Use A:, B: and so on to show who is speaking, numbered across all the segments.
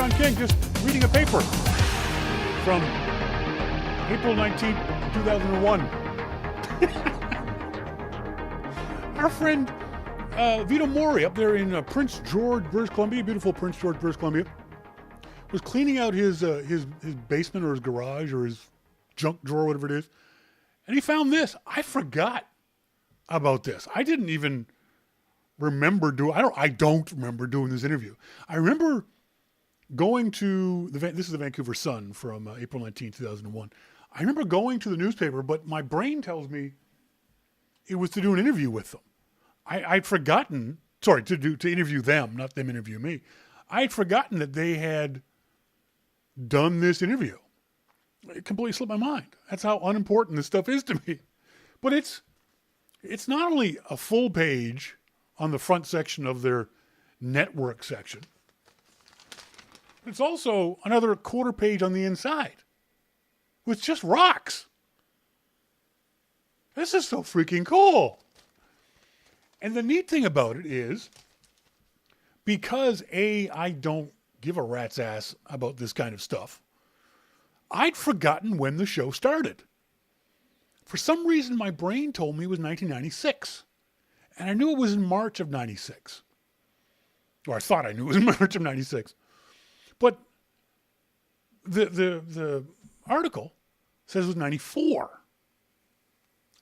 A: Shawn King, just reading a paper from April 19th, 2001. Our friend Vito Mori up there in Prince George, British Columbia, beautiful Prince George, British Columbia, was cleaning out his basement or his garage or his junk drawer, whatever it is, and he found this. I forgot about this. I didn't even remember I don't remember doing this interview. I remember going to this is the Vancouver Sun from April 19, 2001. I remember going to the newspaper, but my brain tells me it was to do an interview with them. I'd forgotten, to interview them, not them interview me. I'd forgotten that they had done this interview. It completely slipped my mind. That's how unimportant this stuff is to me. But it's not only a full page on the front section of their network section, it's also another quarter page on the inside with just rocks. This is so freaking cool. And the neat thing about it is, because I don't give a rat's ass about this kind of stuff, I'd forgotten when the show started. For some reason, my brain told me it was 1996. And I knew it was in March of 96. Or I thought I knew it was in March of 96. But the article says it was 94.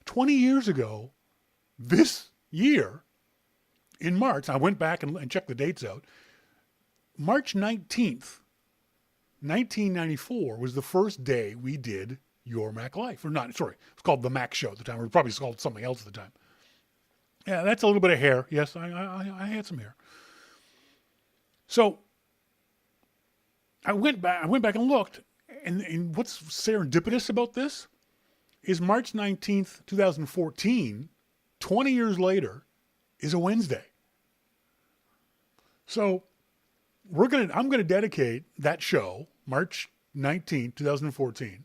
A: 20 years ago, this year, in March, I went back and checked the dates out. March 19th, 1994 was the first day we did Your Mac Life. Or not, sorry, it was called The Mac Show at the time. Or probably called something else at the time. Yeah, that's a little bit of hair. Yes, I had some hair. So I went back and looked, and what's serendipitous about this is March 19th, 2014, 20 years later, is a Wednesday. So I'm gonna dedicate that show, March 19th, 2014,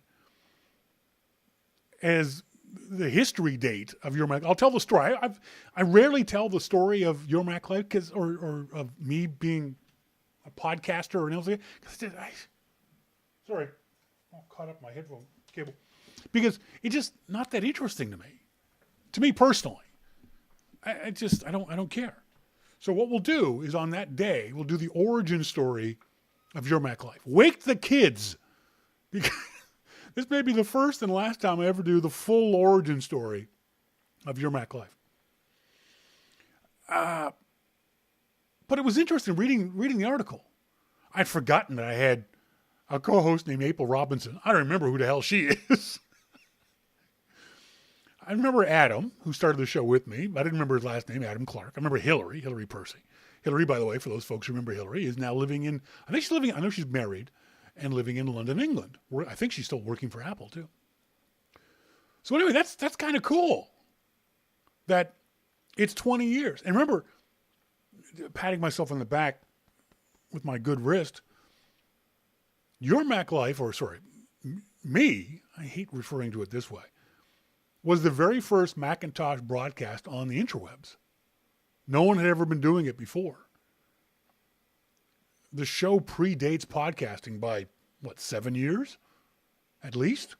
A: as the history date of Your Mac. I'll tell the story. I rarely tell the story of Your Mac Life or of me being a podcaster or anything. Sorry, I caught up my headphone cable because it's just not that interesting to me. To me personally, I don't care. So what we'll do is on that day we'll do the origin story of Your Mac Life. Wake the kids, because this may be the first and last time I ever do the full origin story of Your Mac Life. But it was interesting reading the article. I'd forgotten that I had a co-host named April Robinson. I don't remember who the hell she is. I remember Adam, who started the show with me. I didn't remember his last name, Adam Clark. I remember Hillary Percy. Hillary, by the way, for those folks who remember Hillary, is now living in, I know she's married and living in London, England. I think she's still working for Apple, too. So anyway, that's kind of cool that it's 20 years. And remember, patting myself on the back with my good wrist, Your Mac Life, me, I hate referring to it this way, was the very first Macintosh broadcast on the interwebs. No one had ever been doing it before. The show predates podcasting by, 7 years? At least?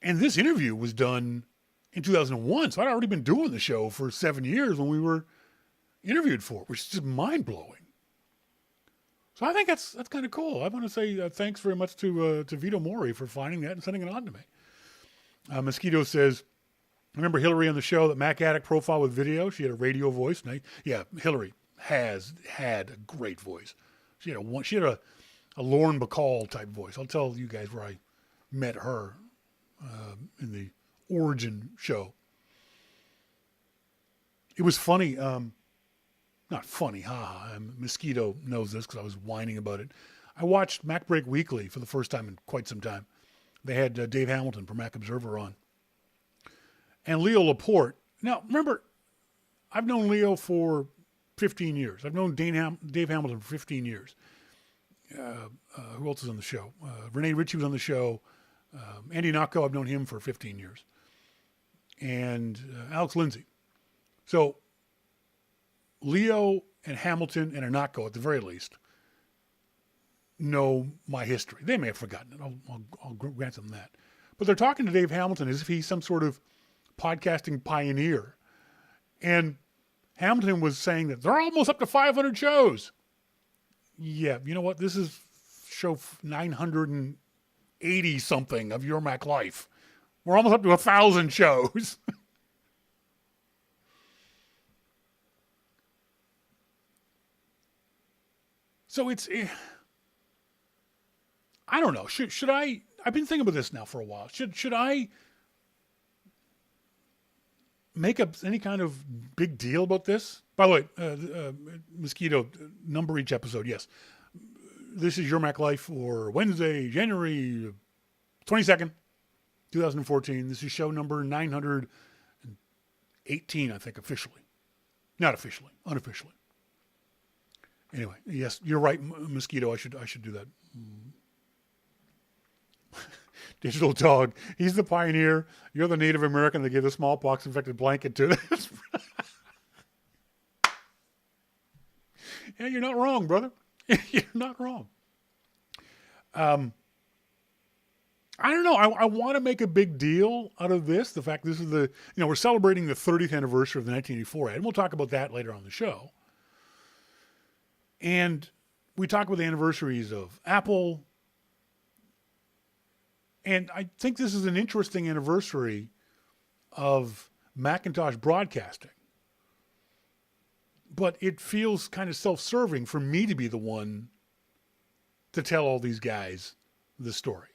A: And this interview was done in 2001, so I'd already been doing the show for 7 years when we were interviewed for it, which is just mind-blowing. So I think that's kind of cool. I want to say thanks very much to Vito Mori for finding that and sending it on to me. Mosquito says, remember Hillary on the show, that Mac Addict profile with video? She had a radio voice. Yeah, Hillary has had a great voice. She had a Lauren Bacall type voice. I'll tell you guys where I met her in the origin show. It was funny. Not funny, Mosquito knows this because I was whining about it. I watched Mac Break Weekly for the first time in quite some time. They had Dave Hamilton from Mac Observer on. And Leo Laporte. Now, remember, I've known Leo for 15 years. I've known Dave Hamilton for 15 years. Who else is on the show? Renee Ritchie was on the show. Andy Nocco, I've known him for 15 years. And Alex Lindsay. So Leo and Hamilton and Anako, at the very least, know my history. They may have forgotten it. I'll grant them that. But they're talking to Dave Hamilton as if he's some sort of podcasting pioneer. And Hamilton was saying that they're almost up to 500 shows. Yeah, you know what? This is show 980 something of Your Mac Life. We're almost up to 1,000 shows. So it's, I don't know. Should I? I've been thinking about this now for a while. Should I make up any kind of big deal about this? By the way, Mosquito, number each episode. Yes, this is Your Mac Life for Wednesday, January 22nd, 2014. This is show number 918, I think, officially. Not officially, unofficially. Anyway, yes, you're right, Mosquito. I should do that. Digital Dog. He's the pioneer. You're the Native American that gave the smallpox-infected blanket to this. Yeah, you're not wrong, brother. You're not wrong. I don't know. I want to make a big deal out of this. The fact this is we're celebrating the 30th anniversary of the 1984 ad, and we'll talk about that later on the show. And we talk about the anniversaries of Apple. And I think this is an interesting anniversary of Macintosh broadcasting. But it feels kind of self-serving for me to be the one to tell all these guys the story.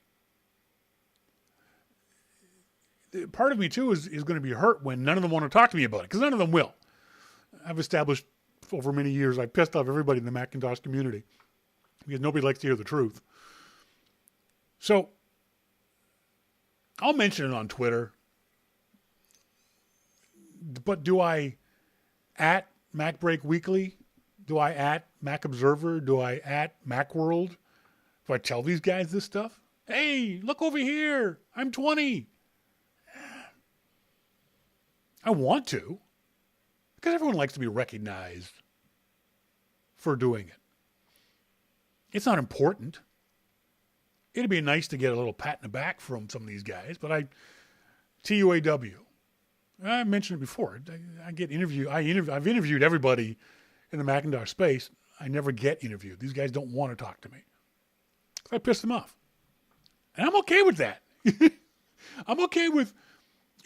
A: Part of me, too, is going to be hurt when none of them want to talk to me about it, because none of them will. I've established over many years, I pissed off everybody in the Macintosh community because nobody likes to hear the truth. So I'll mention it on Twitter, but do I at MacBreak Weekly? Do I at Mac Observer? Do I at Macworld? Do I tell these guys this stuff? Hey, look over here. I'm 20. I want to, because everyone likes to be recognized for doing it. It's not important. It'd be nice to get a little pat in the back from some of these guys, but TUAW. I mentioned it before. I've interviewed everybody in the Macintosh space. I never get interviewed. These guys don't want to talk to me. I piss them off. And I'm okay with that. I'm okay with,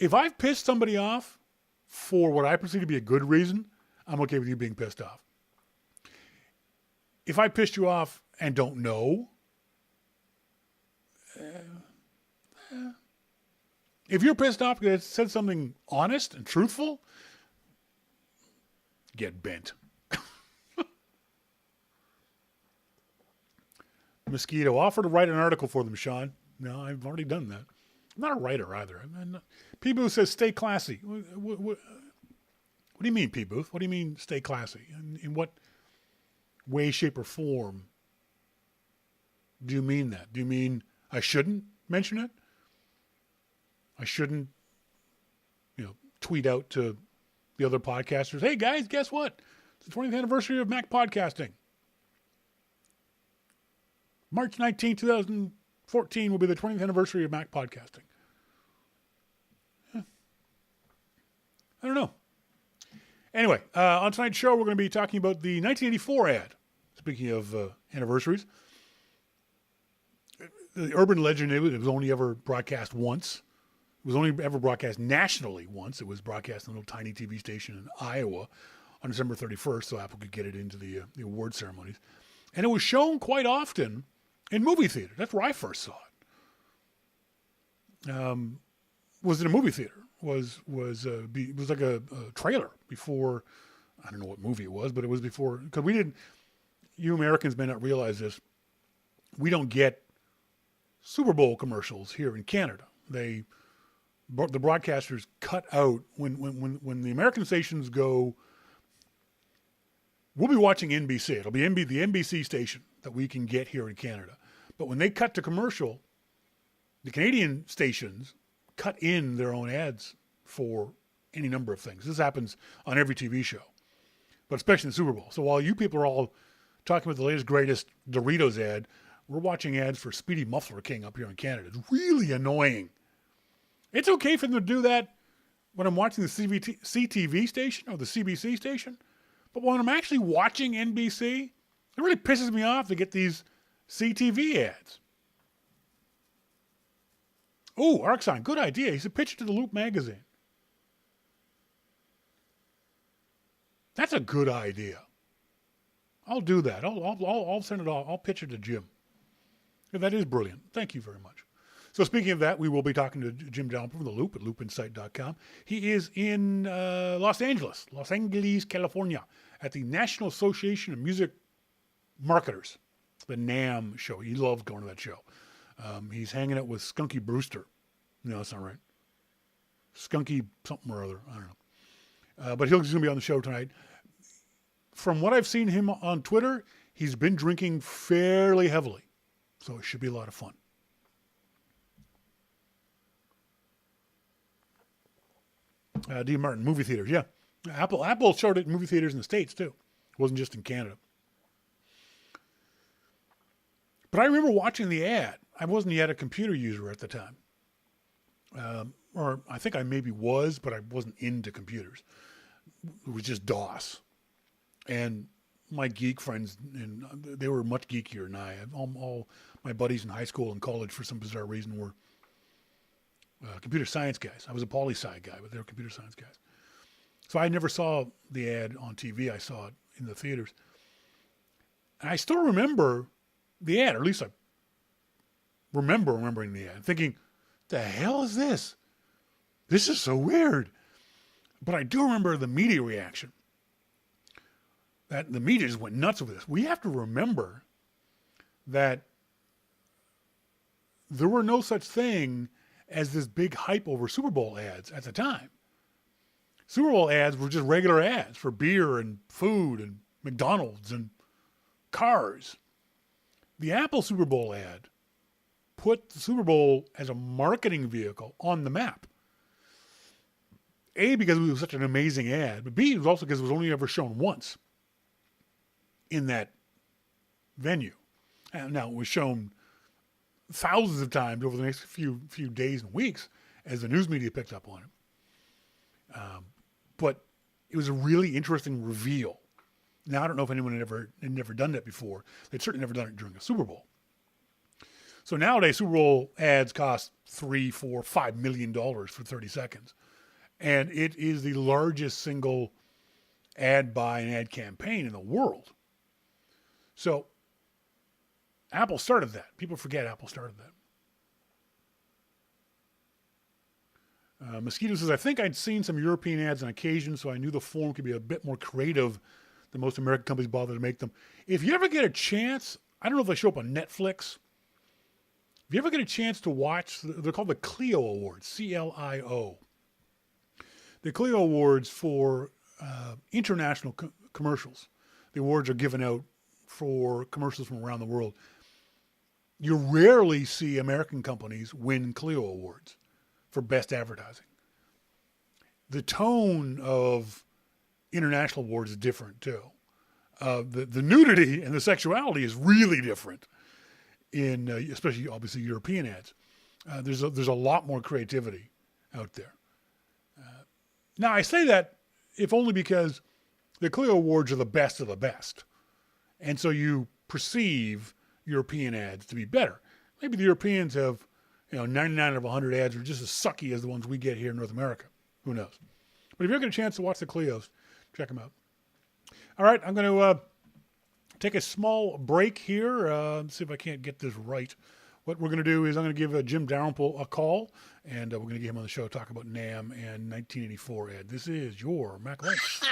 A: if I've pissed somebody off for what I perceive to be a good reason, I'm okay with you being pissed off. If I pissed you off and don't know, if you're pissed off because it said something honest and truthful, get bent. Mosquito, offer to write an article for them, Shawn. No, I've already done that. I'm not a writer either. P. Booth says, stay classy. What do you mean, P. Booth? What do you mean, stay classy? In what way, shape, or form do you mean that? Do you mean I shouldn't mention it? I shouldn't, tweet out to the other podcasters, hey guys, guess what? It's the 20th anniversary of Mac podcasting. March 19, 2014 will be the 20th anniversary of Mac podcasting. I don't know. Anyway, on tonight's show, we're going to be talking about the 1984 ad. Speaking of anniversaries, the urban legend, it was only ever broadcast once. It was only ever broadcast nationally once. It was broadcast on a little tiny TV station in Iowa on December 31st, so Apple could get it into the award ceremonies. And it was shown quite often in movie theaters. That's where I first saw it. Was in a movie theater. Was like a trailer before. I don't know what movie it was, but it was before, because we didn't. You Americans may not realize this. We don't get Super Bowl commercials here in Canada. The broadcasters cut out when the American stations go. We'll be watching NBC. It'll be the NBC station that we can get here in Canada. But when they cut to commercial, the Canadian stations cut in their own ads for any number of things. This happens on every TV show. but especially in the Super Bowl. So while you people are all talking about the latest, greatest Doritos ad, we're watching ads for Speedy Muffler King up here in Canada. It's really annoying. It's okay for them to do that when I'm watching the CTV station or the CBC station, but when I'm actually watching NBC, it really pisses me off to get these CTV ads. Oh, Arcsign, good idea. He said pitch it to the Loop magazine. That's a good idea. I'll do that. I'll send it off. I'll pitch it to Jim. Yeah, that is brilliant. Thank you very much. So speaking of that, we will be talking to Jim Dalrymple from The Loop at loopinsight.com. He is in Los Angeles, California, at the National Association of Music Marketers, the NAMM show. He loves going to that show. He's hanging out with Skunky Brewster. No, that's not right. Skunky something or other. I don't know. But he's going to be on the show tonight. From what I've seen him on Twitter, he's been drinking fairly heavily. So it should be a lot of fun. D. Martin, movie theaters. Yeah. Apple showed it in movie theaters in the States too. It wasn't just in Canada. But I remember watching the ad. I wasn't yet a computer user at the time. Or I think I maybe was, but I wasn't into computers. It was just DOS. And my geek friends, and they were much geekier than I. All my buddies in high school and college, for some bizarre reason, were computer science guys. I was a poli-sci guy, but they were computer science guys. So I never saw the ad on TV. I saw it in the theaters. And I still remember the ad, or at least I remembering the ad, thinking, the hell is this? This is so weird. But I do remember the media reaction. That the media just went nuts with this. We have to remember that there were no such thing as this big hype over Super Bowl ads at the time. Super Bowl ads were just regular ads for beer and food and McDonald's and cars. The Apple Super Bowl ad put the Super Bowl as a marketing vehicle on the map. A, because it was such an amazing ad, but B, it was also because it was only ever shown once in that venue. And now it was shown thousands of times over the next few days and weeks as the news media picked up on it. But it was a really interesting reveal. Now, I don't know if anyone had never done that before. They'd certainly never done it during a Super Bowl. So nowadays, Super Bowl ads cost $3, $4, $5 million for 30 seconds. And it is the largest single ad buy and ad campaign in the world. So Apple started that. People forget Apple started that. Mosquito says, I think I'd seen some European ads on occasion, so I knew the form could be a bit more creative than most American companies bother to make them. If you ever get a chance, I don't know if they show up on Netflix. If you ever get a chance to watch, they're called the Clio Awards, C-L-I-O. The Clio Awards for international commercials. The awards are given out for commercials from around the world. You rarely see American companies win Clio Awards for best advertising. The tone of international awards is different too. The nudity and the sexuality is really different in, especially obviously European ads. There's a lot more creativity out there. Now I say that if only because the Clio Awards are the best of the best. And so you perceive European ads to be better. Maybe the Europeans have, 99 out of 100 ads are just as sucky as the ones we get here in North America. Who knows? But if you ever get a chance to watch the Clios, check them out. All right, I'm going to take a small break here. See if I can't get this right. What we're going to do is I'm going to give Jim Dalrymple a call, and we're going to get him on the show to talk about NAMM and 1984 ad. This is your Mac Life.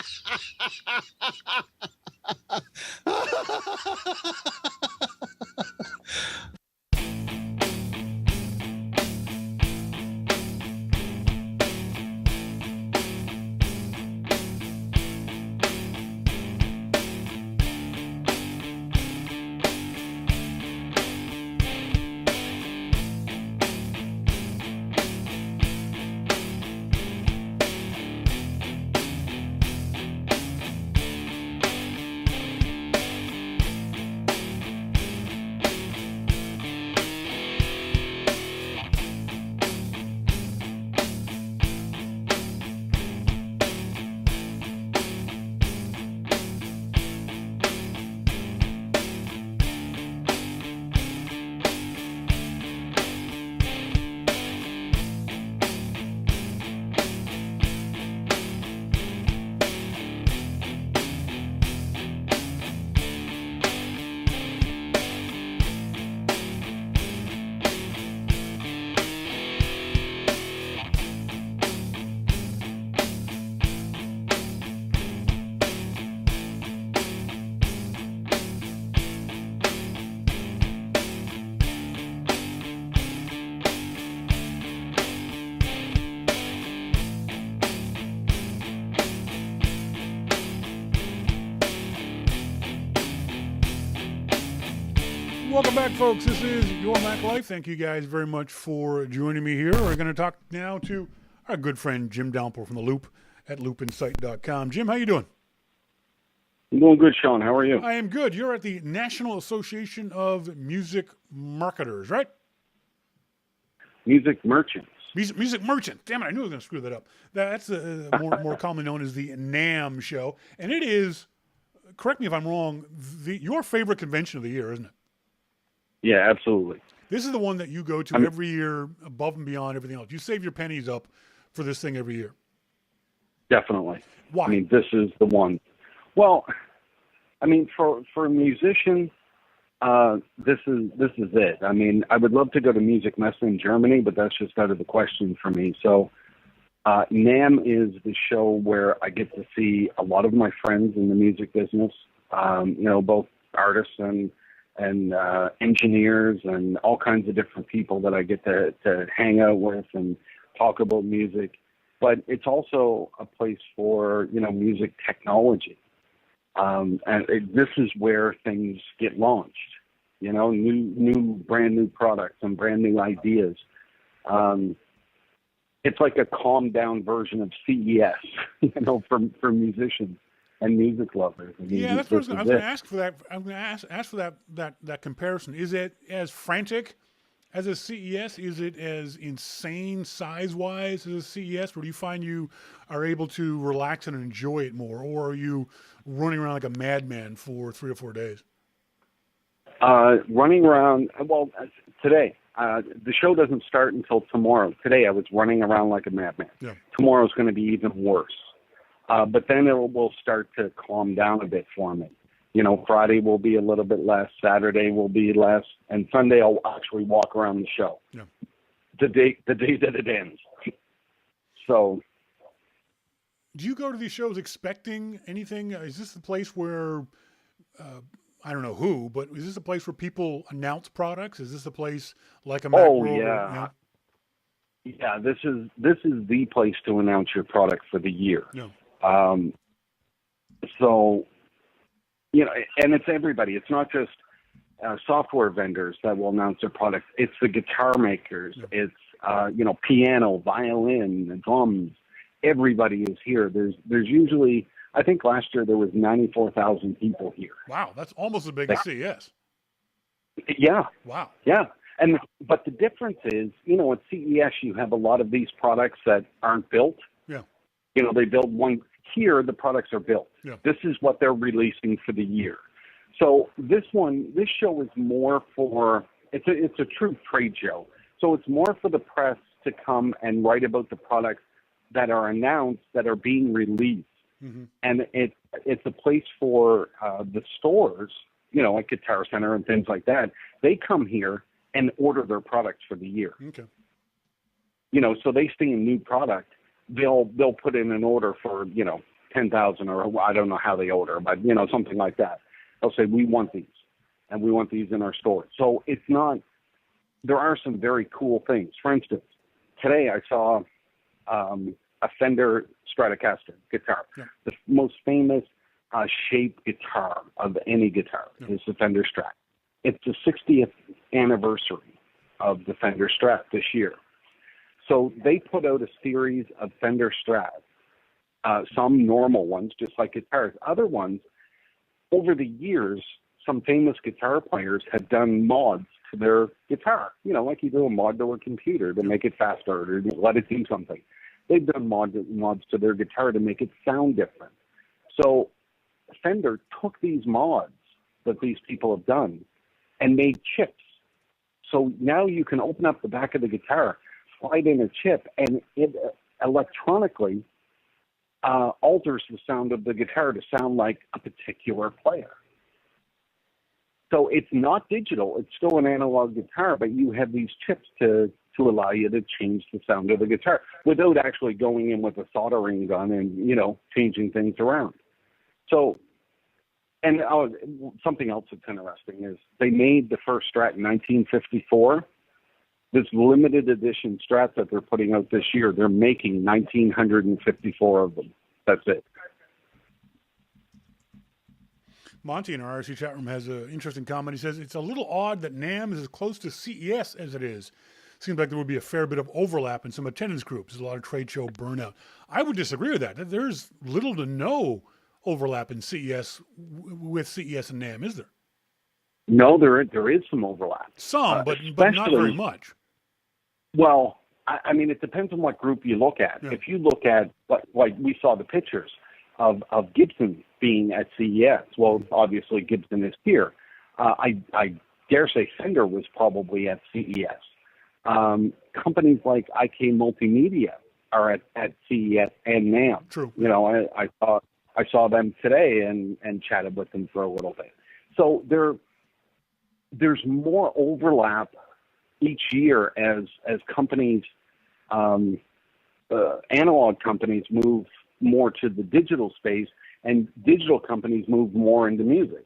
A: Welcome back, folks. This is Your Mac Life. Thank you guys very much for joining me here. We're going to talk now to our good friend Jim Dalrymple from The Loop at loopinsight.com. Jim, how you doing?
B: I'm doing good, Shawn. How are you?
A: I am good. You're at the National Association of Music Marketers, right?
B: Music merchants.
A: Music merchant. Damn it, I knew I was going to screw that up. That's more commonly known as the NAMM show. And it is, correct me if I'm wrong, your favorite convention of the year, isn't it?
B: Yeah, absolutely.
A: This is the one that you go to every year above and beyond everything else. You save your pennies up for this thing every year.
B: Definitely.
A: Why?
B: I mean, this is the one. Well, I mean, for a musician, this is it. I mean, I would love to go to Music Messe in Germany, but that's just out of the question for me. So NAMM is the show where I get to see a lot of my friends in the music business, both artists and engineers and all kinds of different people that I get to hang out with and talk about music. But it's also a place for, music technology. This is where things get launched, brand new products and brand new ideas. It's like a calmed down version of CES, for musicians and music lovers. I mean,
A: yeah, that's what I was going to ask for that. I'm going to ask for that comparison. Is it as frantic as a CES? Is it as insane size-wise as a CES? Or do you find you are able to relax and enjoy it more? Or are you running around like a madman for 3 or 4 days?
B: Running around, today. The show doesn't start until tomorrow. Today I was running around like a madman. Yeah. Tomorrow's going to be even worse. But then it will start to calm down a bit for me. Friday will be a little bit less, Saturday will be less, and Sunday I'll actually walk around the show. Yeah. The day that it ends. So,
A: do you go to these shows expecting anything? Is this the place where I don't know who, but is this a place where people announce products? Is this a place like a Mac World?
B: Yeah. Yeah, this is the place to announce your product for the year. Yeah. So, and it's everybody. It's not just software vendors that will announce their products. It's the guitar makers. Yeah. It's, piano, violin, drums. Everybody is here. There's usually, I think last year there was 94,000 people here.
A: Wow, that's almost as big as CES.
B: Yeah.
A: Wow.
B: Yeah. But the difference is, at CES you have a lot of these products that aren't built. Yeah. They build one. Here, the products are built. Yeah. This is what they're releasing for the year. So this show is more for, it's a true trade show. So it's more for the press to come and write about the products that are announced, that are being released. Mm-hmm. And it's a place for the stores, like Guitar Center and things like that. They come here and order their products for the year. Okay. So they see a new product. They'll put in an order for, 10,000 or I don't know how they order, but, something like that. They'll say, we want these, and we want these in our store. So it's not, there are some very cool things. For instance, today I saw a Fender Stratocaster guitar. Yeah. The most famous shaped guitar of any guitar is the Fender Strat. It's the 60th anniversary of the Fender Strat this year. So they put out a series of Fender Strats, some normal ones, just like guitars. Other ones, over the years, some famous guitar players have done mods to their guitar. Like you do a mod to a computer to make it faster or to let it do something. They've done mods to their guitar to make it sound different. So Fender took these mods that these people have done and made chips. So now you can open up the back of the guitar, slide in a chip, and it electronically alters the sound of the guitar to sound like a particular player. So it's not digital. It's still an analog guitar, but you have these chips to allow you to change the sound of the guitar without actually going in with a soldering gun and, changing things around. So, and something else that's interesting is they made the first Strat in 1954. This limited edition Strat that they're putting out this year, they're making 1,954 of them. That's it.
A: Monty in our RC chat room has an interesting comment. He says, it's a little odd that NAMM is as close to CES as it is. Seems like there would be a fair bit of overlap in some attendance groups. There's a lot of trade show burnout. I would disagree with that. There's little to no overlap in CES with CES and NAMM, is there?
B: No, there is some overlap.
A: Some, but not very much.
B: Well, I mean, it depends on what group you look at. Yeah. If you look at, like we saw the pictures of Gibson being at CES. Well, obviously Gibson is here. I dare say Fender was probably at CES. Companies like IK Multimedia are at CES and NAMM.
A: True.
B: You know, I saw them today and chatted with them for a little bit. So there's more overlap each year as companies, analog companies move more to the digital space and digital companies move more into music.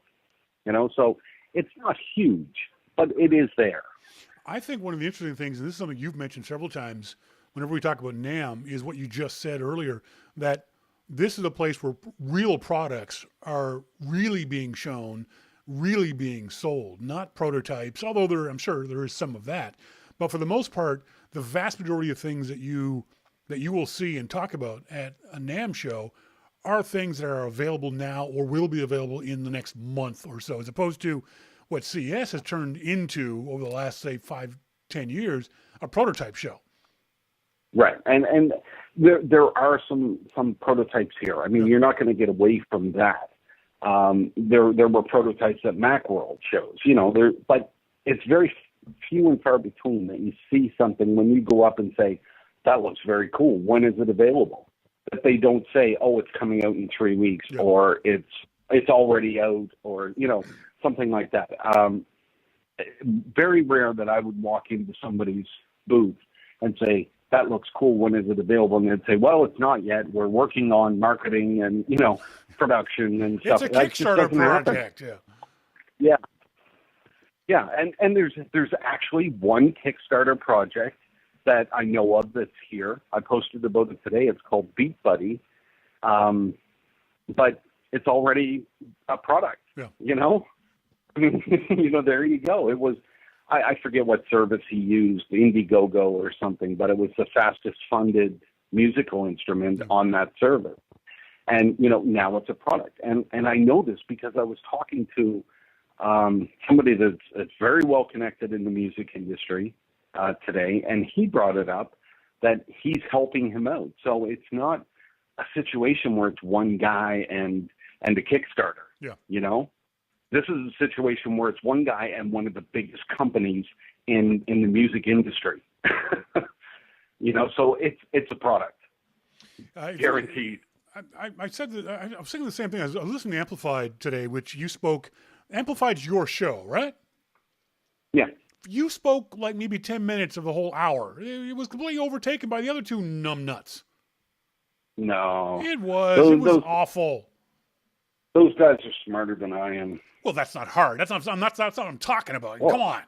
B: You know, so it's not huge, but it is there.
A: I think one of the interesting things, and this is something you've mentioned several times whenever we talk about NAMM, is what you just said earlier, that this is a place where real products are really being shown, really being sold, not prototypes, although I'm sure there is some of that. But for the most part, the vast majority of things that you will see and talk about at a NAMM show are things that are available now or will be available in the next month or so, as opposed to what CES has turned into over the last, say, 5-10 years, a prototype show.
B: Right. And there are some prototypes here. I mean, You're not going to get away from that. There were prototypes at Macworld shows, you know, but it's very few and far between that you see something when you go up and say, that looks very cool. When is it available? That they don't say, oh, it's coming out in 3 weeks, or it's already out, or, you know, something like that. Very rare that I would walk into somebody's booth and say, that looks cool. When is it available? And they'd say, well, it's not yet. We're working on marketing and, you know, production and stuff.
A: It's a Kickstarter project.
B: Yeah. Yeah. And there's actually one Kickstarter project that I know of that's here. I posted about it today. It's called Beat Buddy. But it's already a product, you know? I mean, you know, there you go. It was, I forget what service he used, Indiegogo or something, but it was the fastest funded musical instrument on that service. And, you know, now it's a product. And I know this because I was talking to somebody that's very well connected in the music industry today, and he brought it up that he's helping him out. So it's not a situation where it's one guy and a Kickstarter, you know? This is a situation where it's one guy and one of the biggest companies in the music industry. You know, so it's a product, guaranteed.
A: I said that I was thinking the same thing. I was listening to Amplified today, which you spoke. Amplified's your show, right?
B: Yeah.
A: You spoke like maybe 10 minutes of the whole hour. It was completely overtaken by the other two numbnuts.
B: No.
A: It was awful.
B: Those guys are smarter than I am.
A: Well, that's not hard. That's what I'm talking about. Well, come on.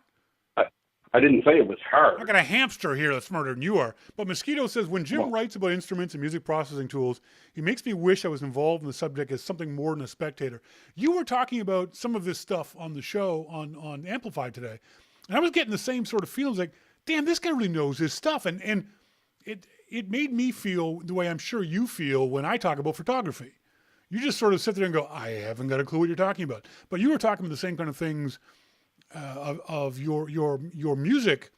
B: I didn't say it was hard.
A: I got a hamster here that's smarter than you are. But Mosquito says, when Jim writes about instruments and music processing tools, he makes me wish I was involved in the subject as something more than a spectator. You were talking about some of this stuff on the show on Amplified today. And I was getting the same sort of feelings like, damn, this guy really knows his stuff. And it made me feel the way I'm sure you feel when I talk about photography. You just sort of sit there and go, I haven't got a clue what you're talking about. But you were talking about the same kind of things of your music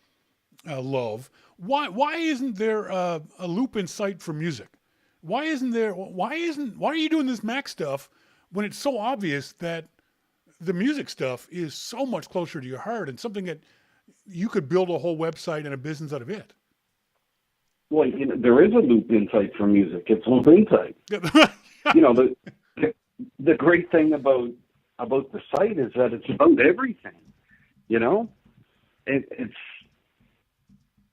A: love. Why isn't there a loop in sight for music? Why are you doing this Mac stuff when it's so obvious that the music stuff is so much closer to your heart and something that you could build a whole website and a business out of it?
B: Well, you know, there is a loop insight for music. It's Loop Insight. You know, the great thing about the site is that it's about everything. You know,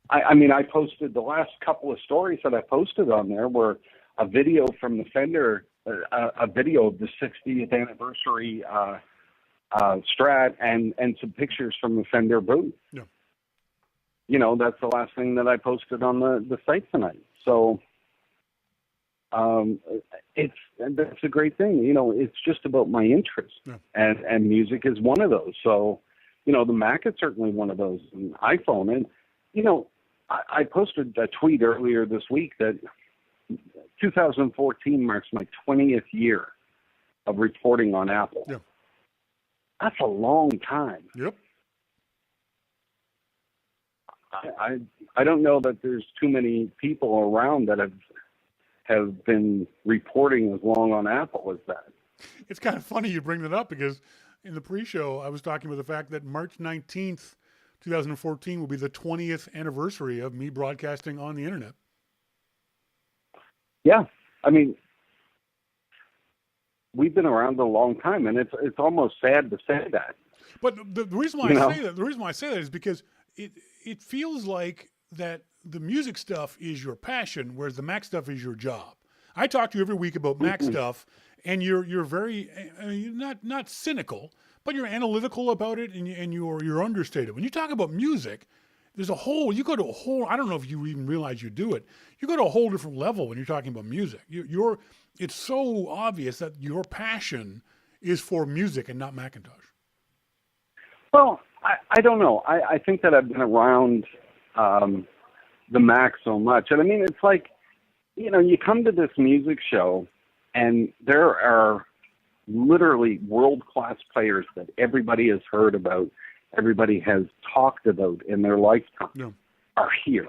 B: I mean, I posted the last couple of stories that I posted on there were a video from the Fender, a video of the 60th anniversary Strat, and some pictures from the Fender booth.
A: Yeah.
B: You know, that's the last thing that I posted on the site tonight. So, that's a great thing. It's just about my interest, and music is one of those. So, the Mac is certainly one of those, and iPhone. And I posted a tweet earlier this week that 2014 marks my 20th year of reporting on Apple.
A: Yeah.
B: That's a long time.
A: Yep.
B: I don't know that there's too many people around that have been reporting as long on Apple as that.
A: It's kind of funny you bring that up, because in the pre-show I was talking about the fact that March 19th, 2014 will be the 20th anniversary of me broadcasting on the internet.
B: Yeah. I mean, we've been around a long time, and it's almost sad to say that.
A: But the reason why I say that is because it feels like that the music stuff is your passion, whereas the Mac stuff is your job. I talk to you every week about Mac stuff, and you're very not cynical, but you're analytical about it, and you're understated. When you talk about music, you go to a whole, I don't know if you even realize you do it. You go to a whole different level when you're talking about music. It's so obvious that your passion is for music and not Macintosh.
B: Well, I don't know. I think that I've been around the Mac so much. And I mean, it's like, you come to this music show and there are literally world-class players that everybody has heard about, everybody has talked about in their lifetime are here.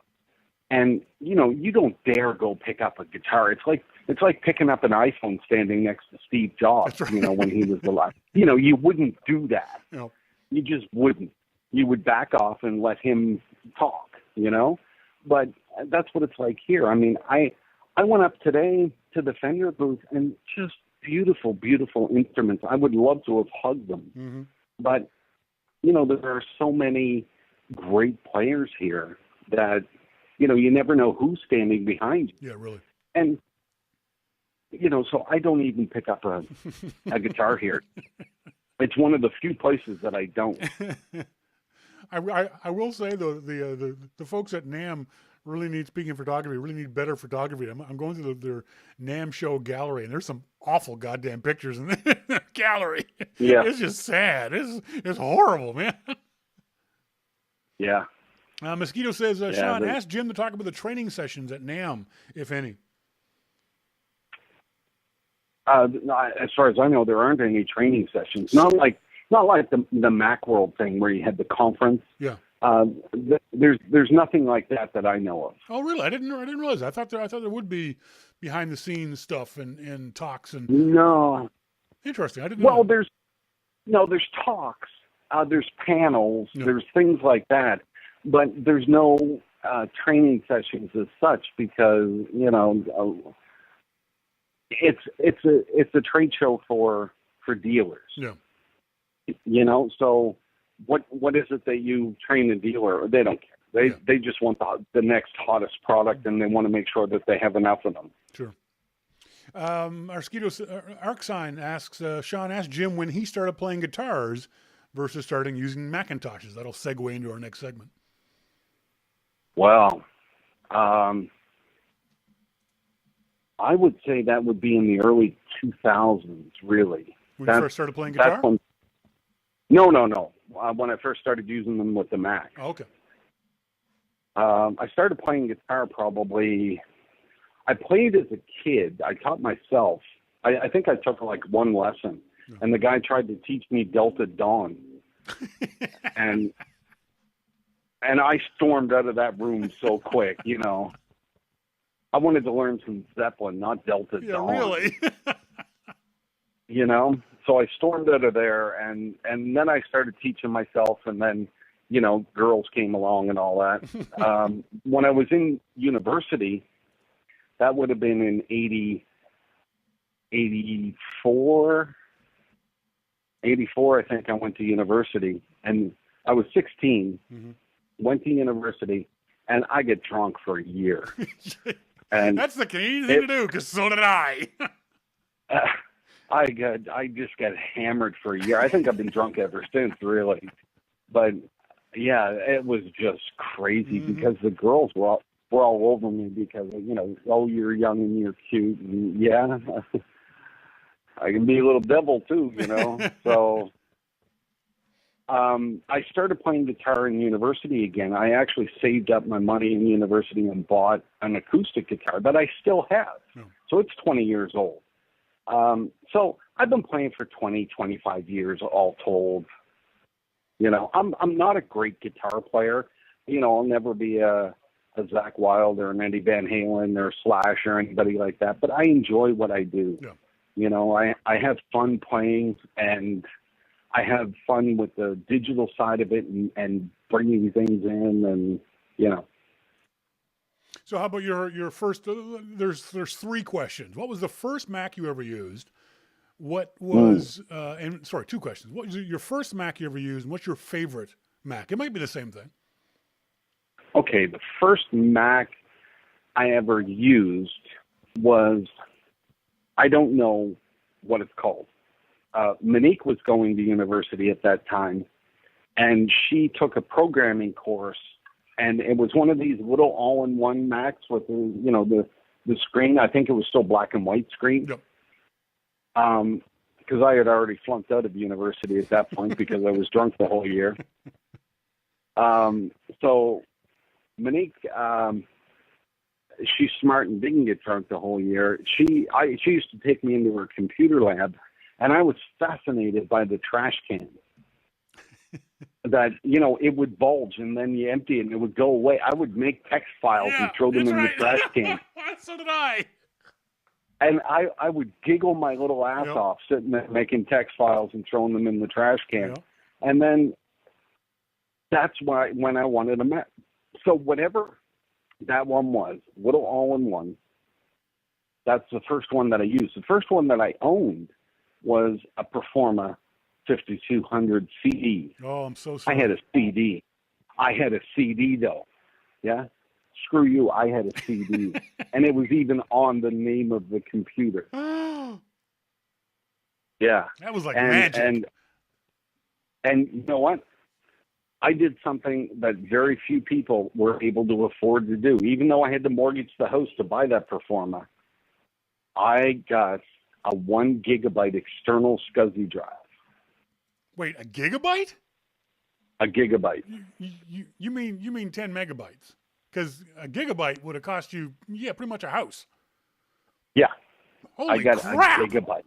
B: And, you don't dare go pick up a guitar. It's like picking up an iPhone standing next to Steve Jobs,
A: That's right.
B: When he was alive. You wouldn't do that.
A: No.
B: You just wouldn't. You would back off and let him talk, But that's what it's like here. I mean, I went up today to the Fender booth, and just beautiful, beautiful instruments. I would love to have hugged them. Mm-hmm. But, there are so many great players here that, you never know who's standing behind you.
A: Yeah, really.
B: And, so I don't even pick up a guitar here. It's one of the few places that I don't.
A: I will say, though, the folks at NAMM really need, speaking of photography, really need better photography. I'm going through their NAMM show gallery, and there's some awful goddamn pictures in the gallery.
B: Yeah.
A: It's just sad. It's horrible, man.
B: Yeah.
A: Mosquito says, Shawn, ask Jim to talk about the training sessions at NAMM, if any.
B: As far as I know, there aren't any training sessions. Not like the Macworld thing where you had the conference.
A: Yeah.
B: There's nothing like that I know of.
A: Oh, really? I didn't realize that. I thought there would be behind the scenes stuff and talks and.
B: No.
A: Interesting. I didn't know.
B: Well, there's talks. There's panels. No. There's things like that, but there's no training sessions as such because it's a trade show for dealers.
A: Yeah.
B: So what is it that you train a dealer? They don't care. They just want the next hottest product, and they want to make sure that they have enough of them.
A: Sure. Arcsign asks, Shawn, ask Jim when he started playing guitars versus starting using Macintoshes. That'll segue into our next segment.
B: Well, I would say that would be in the early 2000s, really.
A: When you first started playing guitar?
B: No. When I first started using them with the Mac.
A: Oh, okay.
B: I started playing guitar I played as a kid. I taught myself. I think I took like one lesson, and the guy tried to teach me Delta Dawn. and I stormed out of that room so quick, I wanted to learn some Zeppelin, not Delta Dawn.
A: Yeah, really?
B: So I stormed out of there, and then I started teaching myself, and then, girls came along and all that. When I was in university, that would have been in 84, I think I went to university, and I was 16, went to university, and I get drunk for a year. And
A: that's the Canadian thing to do, because so did I.
B: I just got hammered for a year. I think I've been drunk ever since, really. But yeah, it was just crazy because the girls were were all over me because, oh, you're young and you're cute. And yeah, I can be a little devil too, So I started playing guitar in university again. I actually saved up my money in university and bought an acoustic guitar that I still have.
A: Oh.
B: So it's 20 years old. So I've been playing for 20, 25 years all told. I'm not a great guitar player. I'll never be a Zakk Wylde or an Eddie Van Halen or Slash or anybody like that, but I enjoy what I do.
A: Yeah.
B: I have fun playing, and I have fun with the digital side of it and bringing things in, and
A: So how about your first? There's 3 questions. What was the first Mac you ever used? What was and sorry, 2 questions. What was your first Mac you ever used, and what's your favorite Mac? It might be the same thing.
B: Okay, the first Mac I ever used was, I don't know what it's called. Monique was going to university at that time, and she took a programming course, and it was one of these little all-in-one Macs with the screen. I think it was still black and white screen.
A: Yep.
B: Because I had already flunked out of university at that point because I was drunk the whole year. So Monique, she's smart and didn't get drunk the whole year. She used to take me into her computer lab, and I was fascinated by the trash can. That, it would bulge, and then you empty it, and it would go away. I would make text files and throw them in the trash can.
A: So did I.
B: And I would giggle my little ass off sitting there making text files and throwing them in the trash can.
A: Yep.
B: And then that's when I wanted a Mac. So whatever that one was, little all-in-one, that's the first one that I used. The first one that I owned was a Performa 5200 CD.
A: Oh, I'm so sorry.
B: I had a CD. I had a CD, though. Yeah? Screw you, I had a CD. And it was even on the name of the computer. Yeah.
A: That was like magic.
B: And you know what? I did something that very few people were able to afford to do. Even though I had to mortgage the house to buy that Performa, I got a 1 gigabyte external SCSI drive.
A: Wait, a gigabyte?
B: A gigabyte.
A: You mean 10 megabytes? Because a gigabyte would have cost you, pretty much a house.
B: Yeah.
A: Holy
B: I got
A: crap.
B: a gigabyte.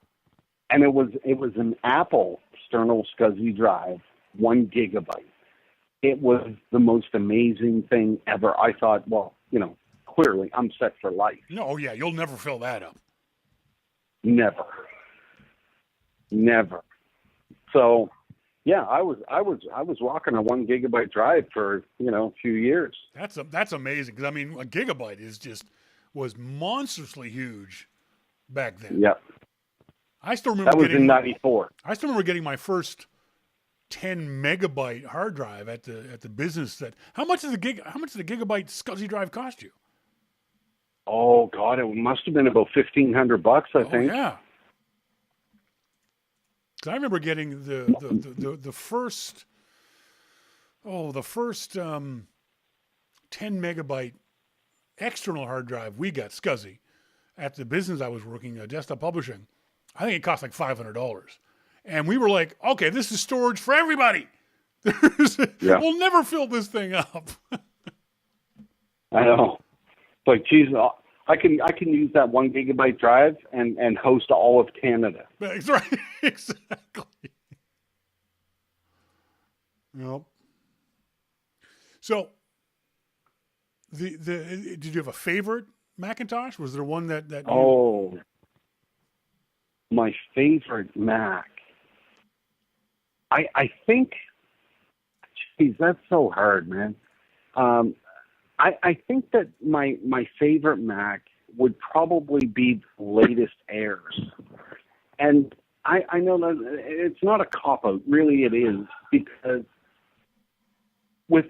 B: And it was an Apple external SCSI drive, 1 gigabyte. It was the most amazing thing ever. I thought, well, clearly I'm set for life.
A: No, oh yeah, you'll never fill that up.
B: Never. So, yeah, I was rocking a 1 gigabyte drive for a few years.
A: That's amazing, because I mean a gigabyte was monstrously huge back then.
B: Yep.
A: I still remember
B: that was in '94.
A: I still remember getting my first 10 megabyte hard drive at the business. How much did the gigabyte SCSI drive cost you?
B: Oh God, it must have been about $1,500, I think.
A: Yeah. I remember getting the first 10 megabyte external hard drive we got SCSI at the business I was working at, Desktop Publishing. I think it cost like $500, and we were like, "Okay, this is storage for everybody. We'll never fill this thing up."
B: I know. It's like, geez, I can use that 1 gigabyte drive and host all of Canada.
A: That's right. Exactly. Yep. So, did you have a favorite Macintosh? Was there one that
B: Oh, my favorite Mac. I think, geez, that's so hard, man. I think that my favorite Mac would probably be the latest Airs. And I know that it's not a cop-out, really it is, because with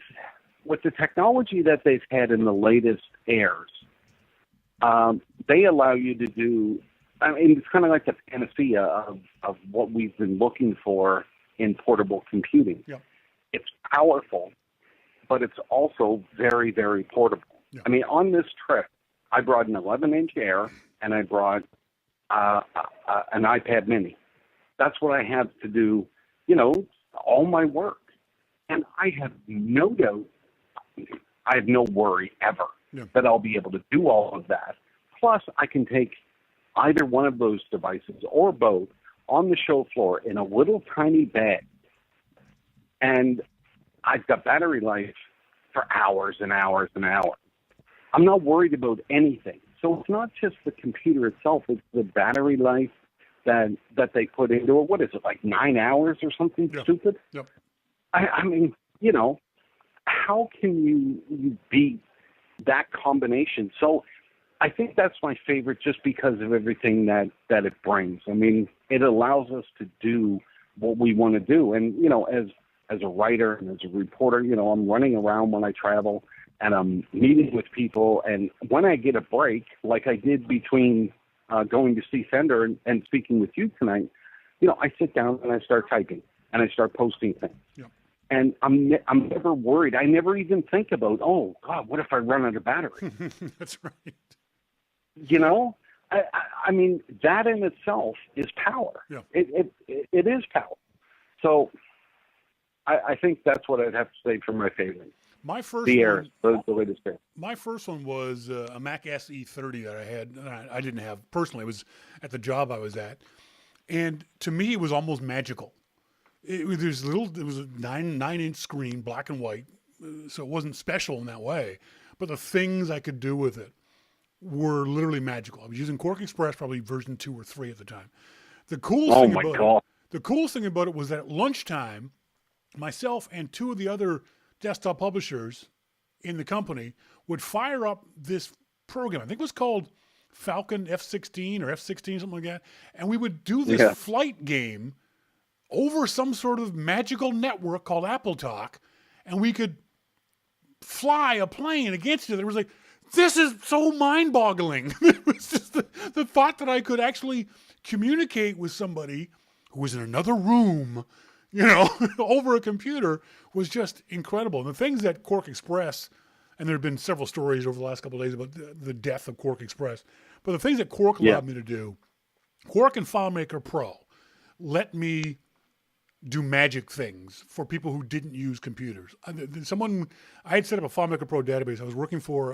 B: the technology that they've had in the latest Airs, they allow you to do, I mean, it's kind of like the panacea of what we've been looking for in portable computing.
A: Yeah.
B: It's powerful, but it's also very, very portable.
A: Yeah.
B: I mean, on this trip, I brought an 11-inch Air, and I brought an iPad Mini. That's what I have to do, all my work. And I have no doubt, I have no worry ever that I'll be able to do all of that. Plus, I can take either one of those devices or both on the show floor in a little tiny bag. And I've got battery life for hours and hours and hours. I'm not worried about anything. So it's not just the computer itself, it's the battery life that they put into it. What is it, like 9 hours or something stupid?
A: Yep.
B: I mean, how can you beat that combination? So I think that's my favorite just because of everything that it brings. I mean, it allows us to do what we want to do. And, as a writer and as a reporter, I'm running around when I travel and I'm meeting with people. And when I get a break, like I did between going to see Fender and speaking with you tonight, I sit down and I start typing and I start posting things.
A: Yep.
B: And I'm never worried. I never even think about, oh, God, what if I run out of battery?
A: That's right.
B: I mean, that in itself is power.
A: Yeah.
B: It is power. So I think that's what I'd have to say for my favorite.
A: My first
B: the Air, the latest Air.
A: My first one was a Mac SE30 that I had. I didn't have personally. It was at the job I was at, and to me, it was almost magical. It was a 9-inch screen, black and white, so it wasn't special in that way. But the things I could do with it were literally magical. I was using Quark Express, probably version 2 or 3 at the time. The coolest thing about it was that at lunchtime, myself and 2 of the other desktop publishers in the company would fire up this program. I think it was called Falcon F-16 or F-16, something like that. And we would do this flight game over some sort of magical network called Apple Talk, and we could fly a plane against each other. It was like, this is so mind-boggling. It was just the thought that I could actually communicate with somebody who was in another room, over a computer was just incredible. And the things that Quark Express, and there have been several stories over the last couple of days about the death of Quark Express, but the things that Quark allowed me to do, Quark and FileMaker Pro let me do magic things for people who didn't use computers. I had set up a FileMaker Pro database. I was working for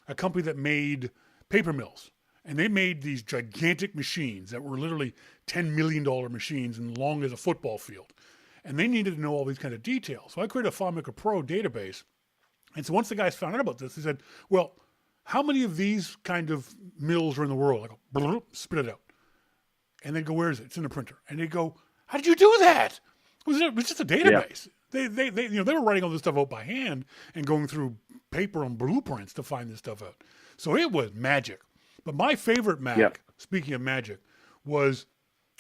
A: a company that made paper mills. And they made these gigantic machines that were literally $10 million machines and long as a football field. And they needed to know all these kind of details. So I created a FileMaker Pro database. And so once the guys found out about this, they said, well, how many of these kind of mills are in the world? I go, spit it out. And they'd go, where is it? It's in the printer. And they'd go, how did you do that? It was just a database. Yeah. They were writing all this stuff out by hand and going through paper and blueprints to find this stuff out. So it was magic. But my favorite Mac, speaking of magic, was,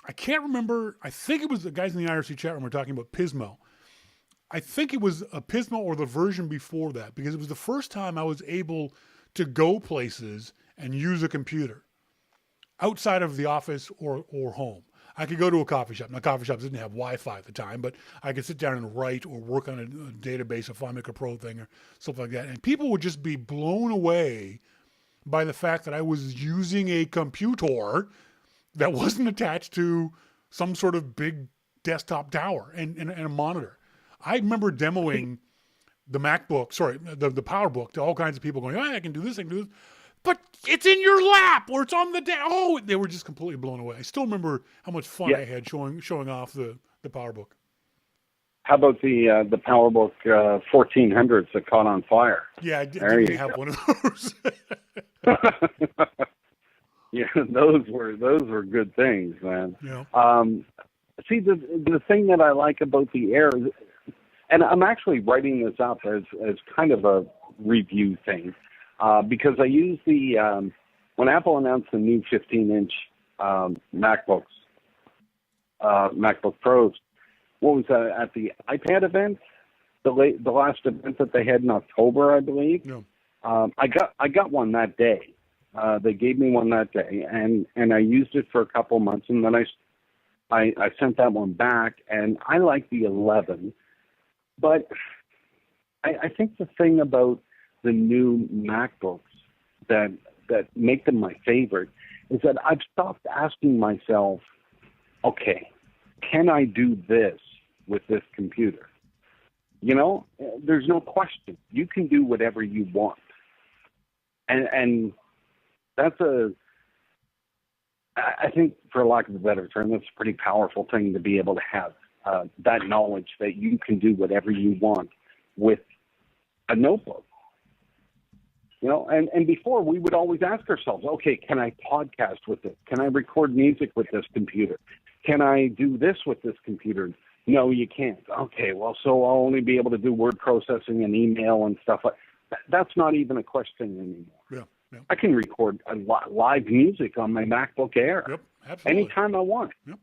A: I can't remember, I think it was the guys in the IRC chat room were talking about Pismo. I think it was a Pismo or the version before that, because it was the first time I was able to go places and use a computer outside of the office or home. I could go to a coffee shop. Now, coffee shops didn't have Wi-Fi at the time, but I could sit down and write or work on a database, a FileMaker Pro thing or something like that. And people would just be blown away by the fact that I was using a computer that wasn't attached to some sort of big desktop tower and a monitor. I remember demoing the PowerBook to all kinds of people going, oh, I can do this, but it's in your lap or it's on the desk. Oh, they were just completely blown away. I still remember how much fun I had showing off the PowerBook.
B: How about the PowerBook 1400s that caught on fire?
A: Yeah, I didn't have one of those.
B: Yeah, those were good things, man.
A: Yeah.
B: See, the thing that I like about the Air, and I'm actually writing this up as kind of a review thing, because I use when Apple announced the new 15-inch MacBook Pros. What was that, at the iPad event? The last event that they had in October, I believe.
A: Yeah.
B: I got one that day. They gave me one that day, and I used it for a couple months, and then I sent that one back, and I like the 11. But I think the thing about the new MacBooks that make them my favorite is that I've stopped asking myself, okay, can I do this with this computer? You know, there's no question. You can do whatever you want. And that's I think, for lack of a better term, that's a pretty powerful thing to be able to have, that knowledge that you can do whatever you want with a notebook. You know, and before we would always ask ourselves, okay, can I podcast with it? Can I record music with this computer? Can I do this with this computer? No, you can't. Okay, well, so I'll only be able to do word processing and email and stuff like that. That's not even a question anymore.
A: Yeah. Yeah.
B: I can record live music on my MacBook Air.
A: Yep, absolutely.
B: Anytime I want.
A: Yep.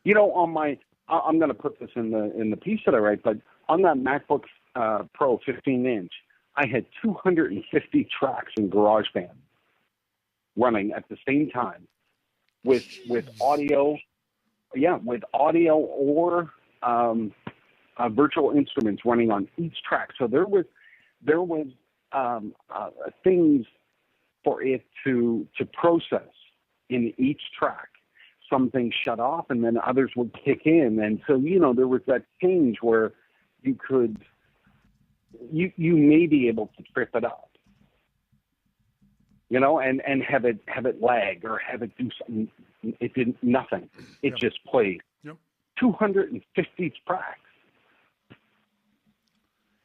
B: You know, on my, I'm going to put this in the piece that I write, but on that MacBook Pro 15-inch, I had 250 tracks in GarageBand running at the same time with audio. Yeah, with audio or virtual instruments running on each track. So there was things for it to process in each track. Some things shut off, and then others would kick in. And so, you know, there was that change where you may be able to trip it up, you know, and have it lag or have it do something. It did nothing. It just played.
A: Yep.
B: 250 tracks.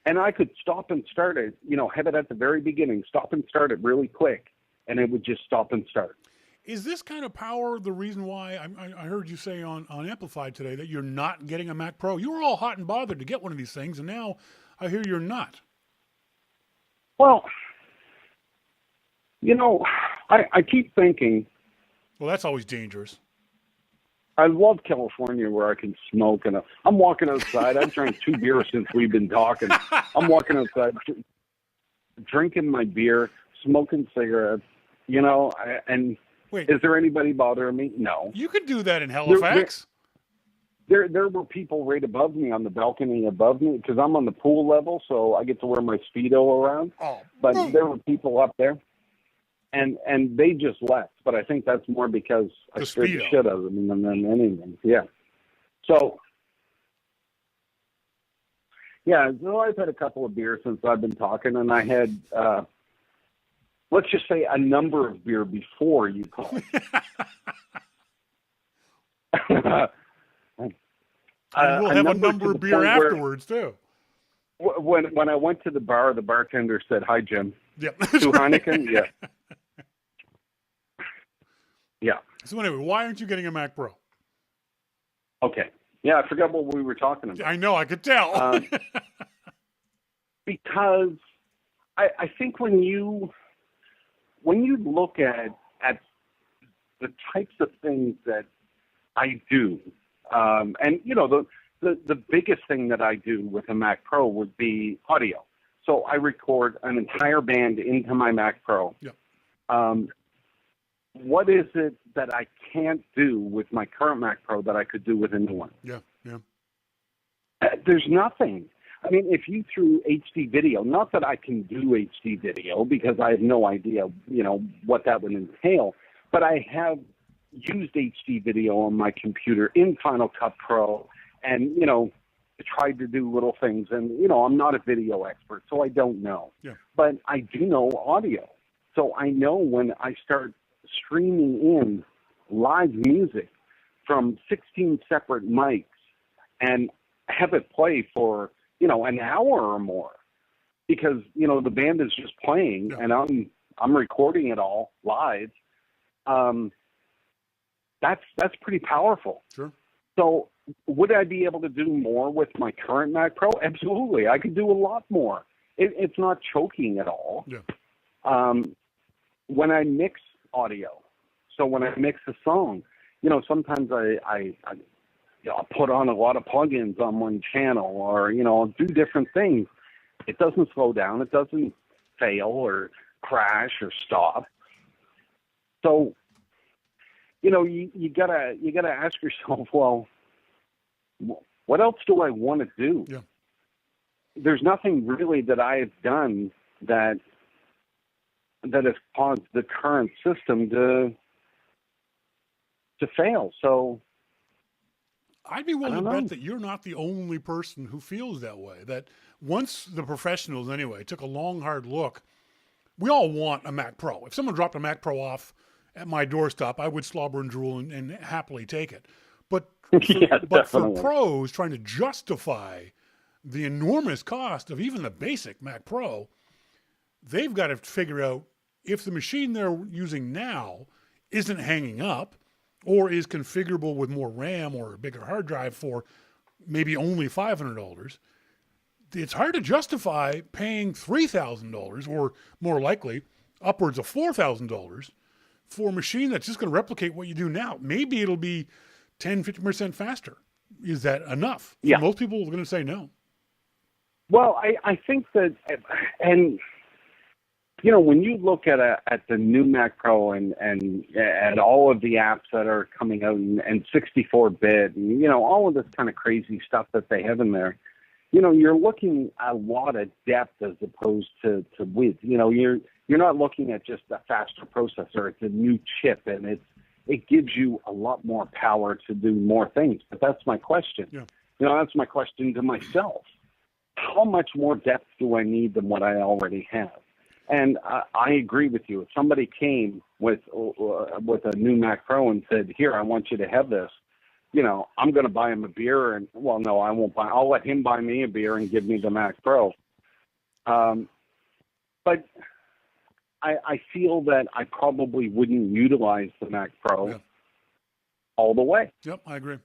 B: And I could stop and start it, you know, have it at the very beginning, stop and start it really quick, and it would just stop and start.
A: Is this kind of power the reason why I heard you say on Amplified today that you're not getting a Mac Pro? You were all hot and bothered to get one of these things, and now I hear you're not.
B: Well, you know, I keep thinking.
A: Well, that's always dangerous.
B: I love California where I can smoke, and I'm walking outside. I've drank 2 beers since we've been talking. I'm walking outside, drinking my beer, smoking cigarettes, you know, and
A: wait,
B: is there anybody bothering me? No.
A: You could do that in Halifax.
B: There were people right above me on the balcony above me because I'm on the pool level, so I get to wear my Speedo around.
A: Oh.
B: But there were people up there. And they just left, but I think that's more because I scared the shit out of them than anything. Yeah. So, yeah, so I've had a couple of beers since I've been talking, and I had, let's just say, a number of beer before you called.
A: And we'll have a number of beer afterwards, too.
B: When I went to the bar, the bartender said, "Hi, Jim."
A: Yep.
B: To Heineken? Yeah. Yeah.
A: So anyway, why aren't you getting a Mac Pro?
B: Okay. Yeah, I forgot what we were talking about.
A: I know, I could tell.
B: Because I think when you look at the types of things that I do, and you know the biggest thing that I do with a Mac Pro would be audio. So I record an entire band into my Mac Pro.
A: Yeah.
B: What is it that I can't do with my current Mac Pro that I could do with a new one?
A: Yeah, yeah.
B: There's nothing. I mean, if you threw HD video, not that I can do HD video because I have no idea, you know, what that would entail, but I have used HD video on my computer in Final Cut Pro and, you know, tried to do little things. And, you know, I'm not a video expert, so I don't know.
A: Yeah.
B: But I do know audio. So I know when I start streaming in live music from 16 separate mics and have it play for, you know, an hour or more because, you know, the band is just playing. Yeah. And I'm recording it all live. That's pretty powerful.
A: Sure.
B: So would I be able to do more with my current Mac Pro? Absolutely. I could do a lot more. It's not choking at all.
A: Yeah.
B: When I mix audio, so when I mix a song, you know, sometimes I put on a lot of plugins on one channel or, you know, I'll do different things. It doesn't slow down. It doesn't fail or crash or stop. So, you know, you gotta ask yourself, well, what else do I want to do?
A: Yeah.
B: there's nothing really that I have done that has caused the current system to fail. So
A: I'd be willing to bet that you're not the only person who feels that way. That once the professionals, anyway, took a long, hard look, we all want a Mac Pro. If someone dropped a Mac Pro off at my doorstep, I would slobber and drool and happily take it. But for pros trying to justify the enormous cost of even the basic Mac Pro, they've got to figure out if the machine they're using now isn't hanging up or is configurable with more RAM or a bigger hard drive for maybe only $500, it's hard to justify paying $3,000 or more likely upwards of $4,000 for a machine that's just going to replicate what you do now. Maybe it'll be 10, 50% faster. Is that enough?
B: Yeah.
A: Most people are going to say no.
B: Well, I think that, and you know, when you look at the new Mac Pro and all of the apps that are coming out and 64-bit, and you know, all of this kind of crazy stuff that they have in there, you know, you're looking at a lot of depth as opposed to width. You know, you're not looking at just a faster processor. It's a new chip, and it gives you a lot more power to do more things. But that's my question. Yeah. You know, that's my question to myself. How much more depth do I need than what I already have? And I agree with you. If somebody came with a new Mac Pro and said, "Here, I want you to have this," you know, I'm going to buy him a beer, and well, no, I won't buy. I'll let him buy me a beer and give me the Mac Pro. But I feel that I probably wouldn't utilize the Mac Pro all the way.
A: Yep, I agree.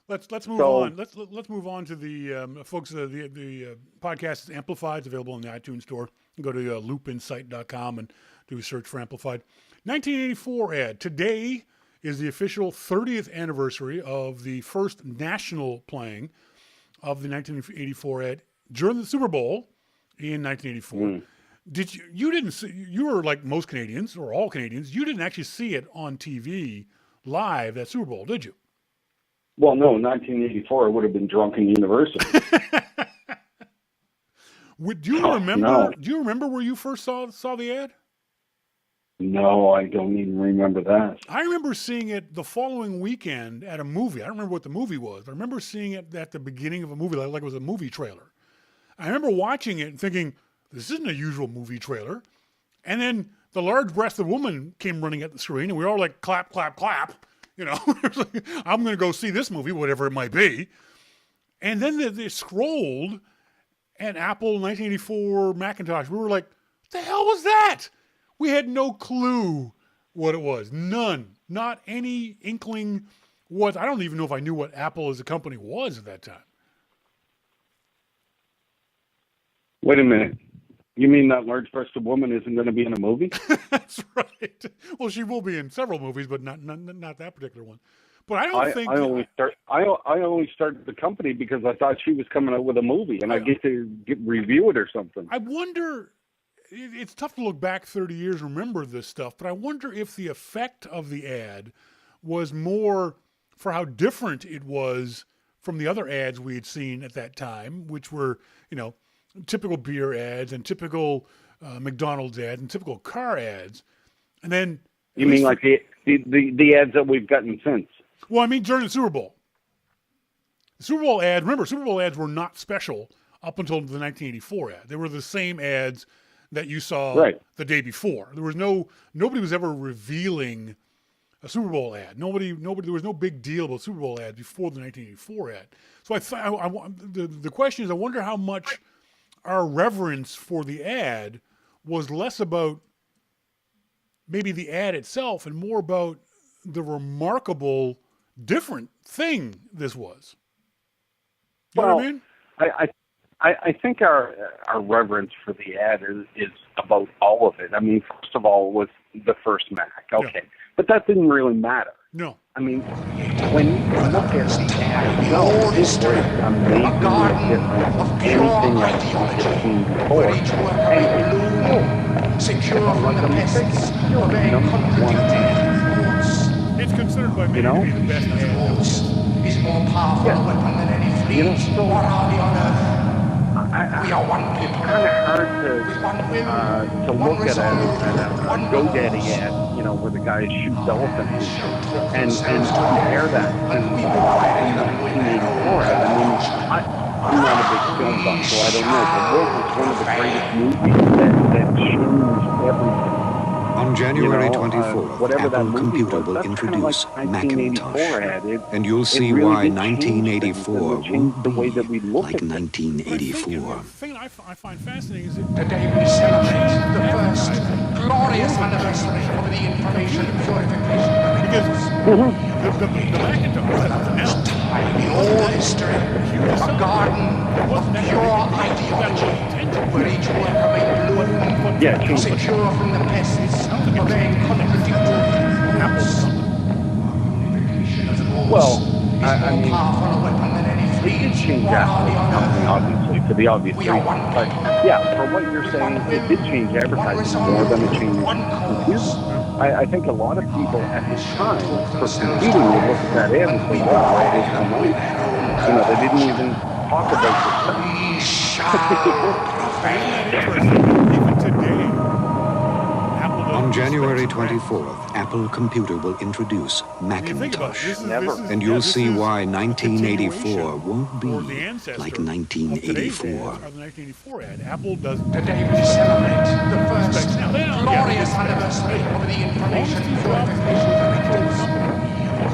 A: Let's move on. Let's move on to the folks. The podcast is Amplified. It's available in the iTunes store. Go to loopinsight.com and do a search for Amplified. 1984 ad. Today is the official 30th anniversary of the first national playing of the 1984 ad during the Super Bowl in 1984. Did you didn't see, you were like most Canadians or all Canadians, you didn't actually see it on TV live at Super Bowl, did you?
B: Well, no, 1984 I would have been drunk in university.
A: Do you remember where you first saw the ad?
B: No, I don't even remember that.
A: I remember seeing it the following weekend at a movie. I don't remember what the movie was, but I remember seeing it at the beginning of a movie, like it was a movie trailer. I remember watching it and thinking, this isn't a usual movie trailer. And then the large-breasted woman came running at the screen, and we were all like, clap, clap, clap. You know, I'm going to go see this movie, whatever it might be. And then they scrolled at Apple 1984 Macintosh. We were like, what the hell was that? We had no clue what it was. None. Not any inkling what. I don't even know if I knew what Apple as a company was at that time.
B: Wait a minute. You mean that large-breasted woman isn't going to be in a movie?
A: That's right. Well, she will be in several movies, but not that particular one. But I think I only started the company because I thought she was coming out with a movie, and I get to review it or something. I wonder. It's tough to look back 30 years and remember this stuff, but I wonder if the effect of the ad was more for how different it was from the other ads we had seen at that time, which were, you know, typical beer ads and typical McDonald's ads and typical car ads. And then
B: you mean like the ads that we've gotten since?
A: Well, I mean during the Super Bowl. The Super Bowl ad, remember, Super Bowl ads were not special up until the 1984 ad. They were the same ads that you saw the day before. There was nobody was ever revealing a Super Bowl ad. Nobody. There was no big deal about Super Bowl ads before the 1984 ad. So the question is, I wonder how much our reverence for the ad was less about maybe the ad itself and more about the remarkable different thing this was. You know what I mean?
B: I think our reverence for the ad is about all of it. I mean, first of all, was the first Mac, okay. Yeah. But that didn't really matter.
A: No.
B: I mean, when you look at the ad, it was amazingly different from anything else you've seen before. And secure from the pests of
A: it's considered by many to be the best ad.
C: Is more powerful weapon than any fleet or army on earth.
B: it's kind of hard to look at a GoDaddy ad, you know, where the guy shoots elephants and compare that to the 1984 ad. I mean, I'm not a big film buff, so I don't know, but what was one of the greatest movies that changed everything?
C: On January 24th, Apple Computer will introduce Macintosh, and you'll see why 1984 won't be like 1984.
A: The thing I find fascinating is that
D: today we celebrate the first glorious anniversary of the information purification.
A: Because the Macintosh now,
D: the old history, a garden of pure ideology, where each worker may bloom, secure from the pests of their contradictory rules.
B: Well, I mean, we did change Apple's company, obviously, for the obvious reason. But, yeah, for what you're saying, it did change advertising more than it changed computers. I think a lot of people at the time for computing would look at that ad and say, wow, that is some money. You know, they didn't even talk about this stuff.
C: On January 24th, Apple Computer will introduce Macintosh, and you'll see why 1984 won't be like 1984.
A: Apple does.
D: Today we celebrate the first glorious anniversary of the information purification.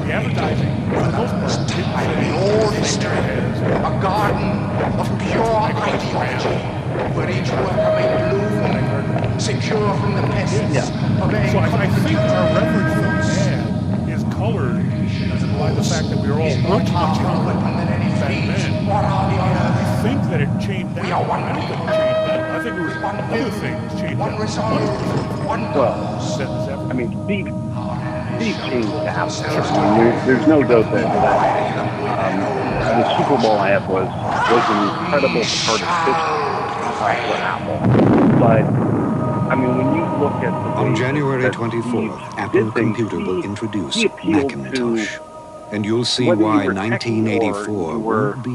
A: The advertising, for the most part,
D: the old history, a garden of pure ideology, where each worker may bloom, secure from the pests of their
A: So I think our reference for the ad is colored by the fact that we are all much younger back then. I think that it changed that. I don't think it changed that. I think it was other things changed that.
B: Well, I mean, Steve changed Apple. I mean, there's no doubt that the Super Bowl ad was an incredible part of history for Apple. But I mean, when you look at the
C: on January 24th, Apple Computer will introduce Macintosh, and you'll see why 1984 won't be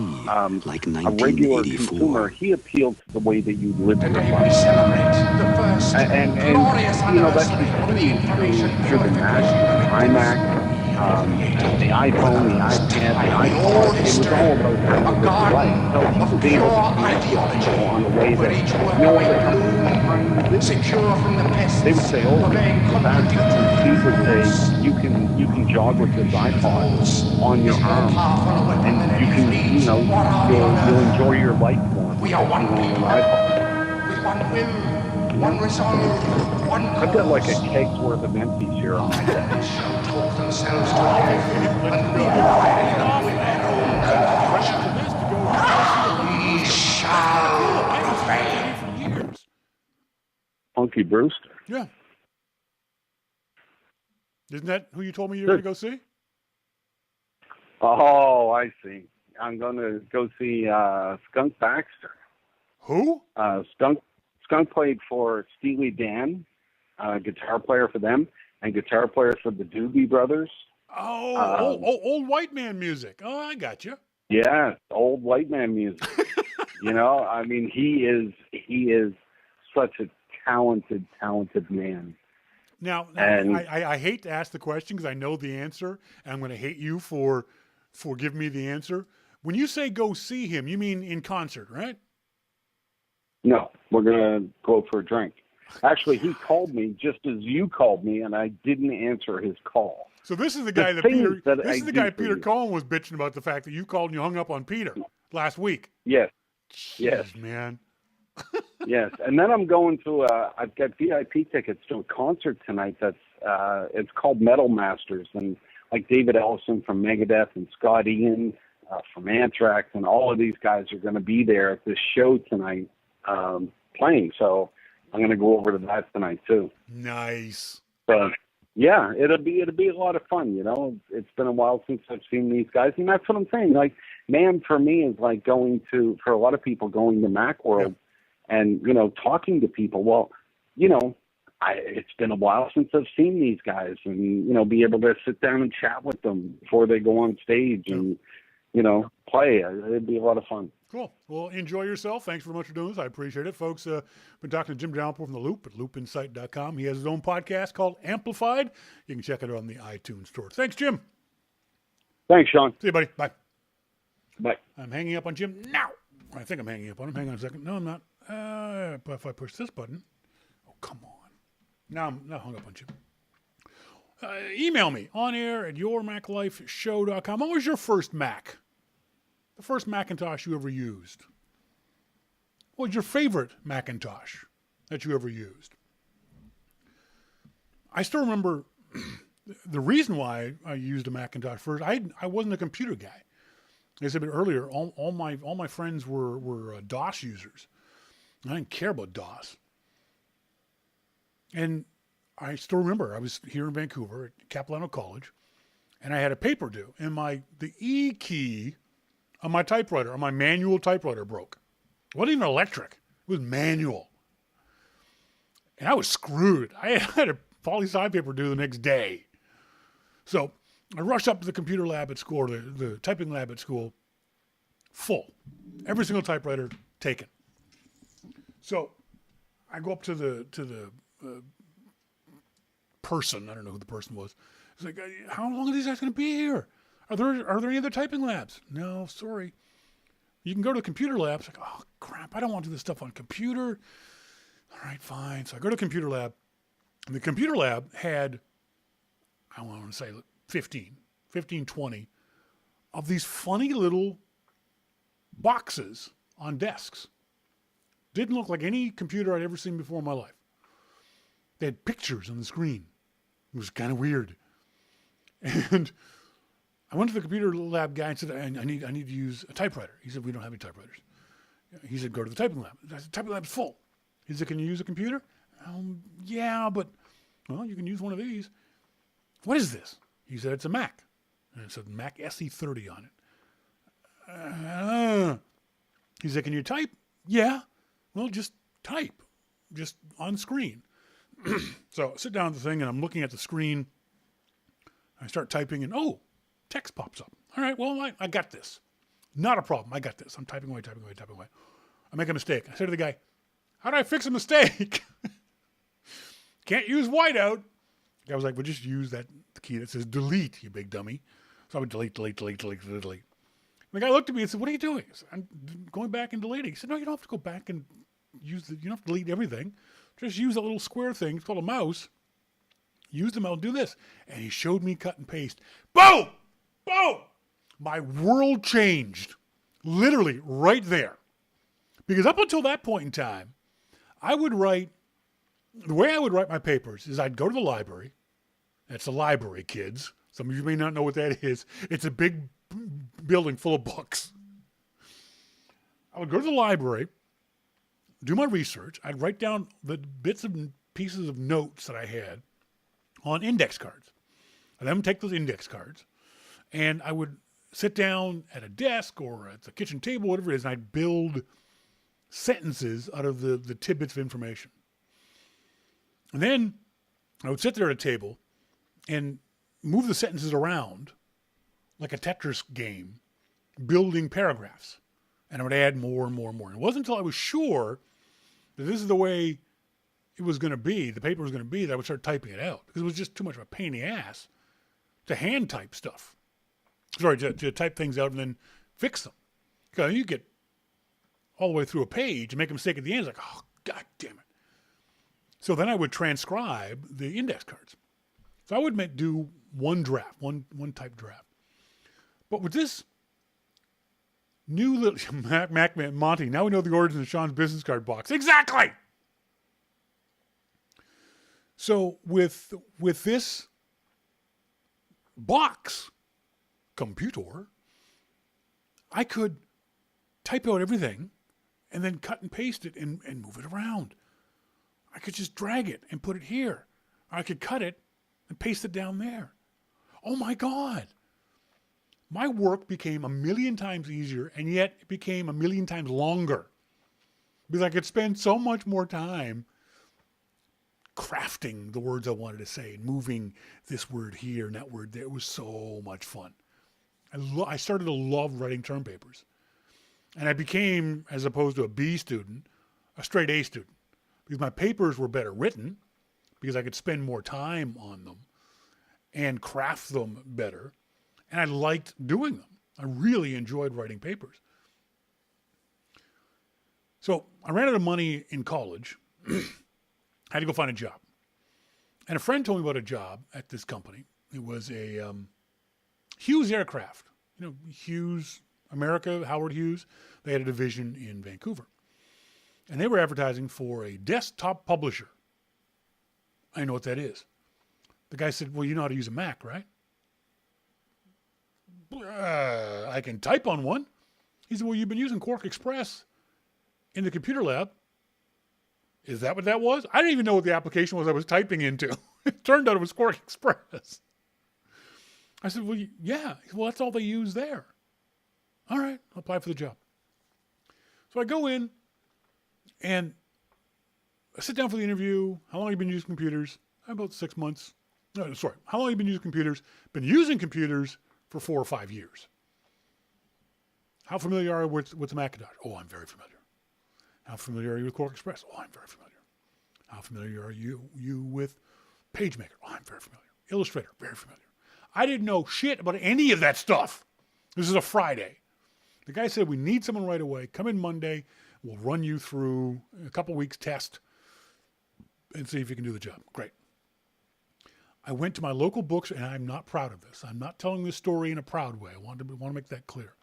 C: like 1984.
B: He appealed to the way that you live your life.
D: We celebrate the first
B: and you know, that continues through the Mac, iMac, the iPhone, the iPad, the iPod. It was all about how you live your life. So he was able to connect people on the way that no other company was trying to do.
D: Secure from the pests.
B: They would say, oh, that's, Steve would say, you can jog with this iPod on your arm, and you can, you know, you'll enjoy your life more.
D: We are one people, with one will, one resolve, one cause.
B: I've got like a keg's worth of empties here on my desk.
D: Talk themselves to life and be we shall prevail.
B: Funky Brewster.
A: Yeah. Isn't that who you told me you were going to go see?
B: Oh, I see. I'm going to go see Skunk Baxter.
A: Who?
B: Skunk played for Steely Dan, guitar player for them, and guitar player for the Doobie Brothers.
A: Old white man music. Oh, I got you.
B: Yeah, old white man music. You know, I mean, he is such a talented man.
A: Now I hate to ask the question because I know the answer, and I'm going to hate you for giving me the answer. When you say go see him, you mean in concert, right?
B: No, we're going to go for a drink. Actually, he called me just as you called me, and I didn't answer his call.
A: So this is the guy Peter Cohen was bitching about, the fact that you called and you hung up on Peter last week.
B: Yes.
A: Jeez,
B: yes,
A: man.
B: Yes, and then I'm going to I've got VIP tickets to a concert tonight that's it's called Metal Masters, and like David Ellison from Megadeth and Scott Ian from Anthrax, and all of these guys are going to be there at this show tonight playing. So I'm going to go over to that tonight too.
A: Nice.
B: So yeah, it'll be a lot of fun. You know, it's been a while since I've seen these guys, and that's what I'm saying. Like, NAMM for me is like for a lot of people going to Macworld. Yeah. And, you know, talking to people, well, you know, it's been a while since I've seen these guys, and, you know, be able to sit down and chat with them before they go on stage and, you know, play. It'd be a lot of fun.
A: Cool. Well, enjoy yourself. Thanks very much for doing this. I appreciate it. Folks, been talking to Jim Dalrymple from The Loop at loopinsight.com. He has his own podcast called Amplified. You can check it out on the iTunes store. Thanks, Jim.
B: Thanks, Shawn.
A: See you, buddy. Bye.
B: Bye.
A: I'm hanging up on Jim now. I think I'm hanging up on him. Hang on a second. No, I'm not. But if I push this button, oh, come on. Now I'm not hung up on Jim. Email me on air at yourmaclifeshow.com. What was your first Mac? The first Macintosh you ever used? What was your favorite Macintosh that you ever used? I still remember the reason why I used a Macintosh first. I wasn't a computer guy. As I said a bit earlier, all my friends were DOS users. I didn't care about DOS. And I still remember I was here in Vancouver at Capilano College, and I had a paper due, and the E key on my typewriter, on my manual typewriter, broke. It wasn't even electric. It was manual. And I was screwed. I had a poli-sci paper due the next day. So I rushed up to the computer lab at school, or the typing lab at school, full. Every single typewriter taken. So I go up to the person. I don't know who the person was. It's like, how long are these guys going to be here? Are there any other typing labs? No, sorry. You can go to the computer lab. It's like, oh, crap, I don't want to do this stuff on computer. All right, fine. So I go to the computer lab. And the computer lab had, I want to say 15, 20 of these funny little boxes on desks. Didn't look like any computer I'd ever seen before in my life. They had pictures on the screen. It was kind of weird. And I went to the computer lab guy and said, I need to use a typewriter. He said, we don't have any typewriters. He said, go to the typing lab. I said, typing lab's full. He said, can you use a computer? Yeah, but, well, you can use one of these. What is this? He said, it's a Mac. And it said Mac SE30 on it. He said, can you type? Yeah. Well, just type. Just on screen. So I sit down at the thing and I'm looking at the screen. I start typing and, text pops up. All right, well, I got this. Not a problem. I got this. I'm typing away. I make a mistake. I say to the guy, how do I fix a mistake? Can't use whiteout. The guy was like, well, just use the key that says delete, you big dummy. So I would delete. The guy looked at me and said, what are you doing? I said, I'm going back and deleting. He said, no, you don't have to go back and you don't have to delete everything. Just use that little square thing. It's called a mouse. Use the mouse, do this. And he showed me cut and paste. Boom! Boom! My world changed. Literally right there. Because up until that point in time, the way I would write my papers is I'd go to the library. That's a library, kids. Some of you may not know what that is. It's a big building full of books. I would go to the library, do my research. I'd write down the bits and pieces of notes that I had on index cards. I'd then take those index cards, and I would sit down at a desk or at the kitchen table, whatever it is, and I'd build sentences out of the tidbits of information. And then I would sit there at a table and move the sentences around like a Tetris game, building paragraphs. And I would add more and more and more. And it wasn't until I was sure that this is the way it was going to be, the paper was going to be, that I would start typing it out. Because it was just too much of a pain in the ass to hand type stuff. Sorry, to type things out and then fix them. Because you get all the way through a page and make a mistake at the end. It's like, oh, God damn it. So then I would transcribe the index cards. So I would do one draft, one type draft. But with this new little Mac Monty, now we know the origin of Shawn's business card box. Exactly! So with this box computer, I could type out everything and then cut and paste it and move it around. I could just drag it and put it here. Or I could cut it and paste it down there. Oh my God. My work became 1,000,000 times easier, and yet it became 1,000,000 times longer. Because I could spend so much more time crafting the words I wanted to say and moving this word here and that word there. It was so much fun. I started to love writing term papers. And I became, as opposed to a B student, a straight A student. Because my papers were better written, because I could spend more time on them and craft them better. And I liked doing them. I really enjoyed writing papers. So I ran out of money in college. I had to go find a job. And a friend told me about a job at this company. It was a Hughes Aircraft. You know, Hughes, America, Howard Hughes. They had a division in Vancouver. And they were advertising for a desktop publisher. I know what that is. The guy said, well, you know how to use a Mac, right? I can type on one. He said, well, you've been using Quark Express in the computer lab. Is that what that was? I didn't even know what the application was I was typing into. It turned out it was Quark Express. I said, well, yeah. Well, that's all they use there. All right, I'll apply for the job. So I go in and I sit down for the interview. How long have you been using computers? About 6 months. No, sorry. How long have you been using computers? Been using computers for 4 or 5 years. How familiar are you with the Macintosh? Oh, I'm very familiar. How familiar are you with Quark Express? Oh, I'm very familiar. How familiar are you with PageMaker? Oh, I'm very familiar. Illustrator, very familiar. I didn't know shit about any of that stuff. This is a Friday. The guy said, we need someone right away. Come in Monday. We'll run you through a couple weeks test and see if you can do the job. Great. I went to my local books, and I'm not proud of this. I'm not telling this story in a proud way. I want to make that clear.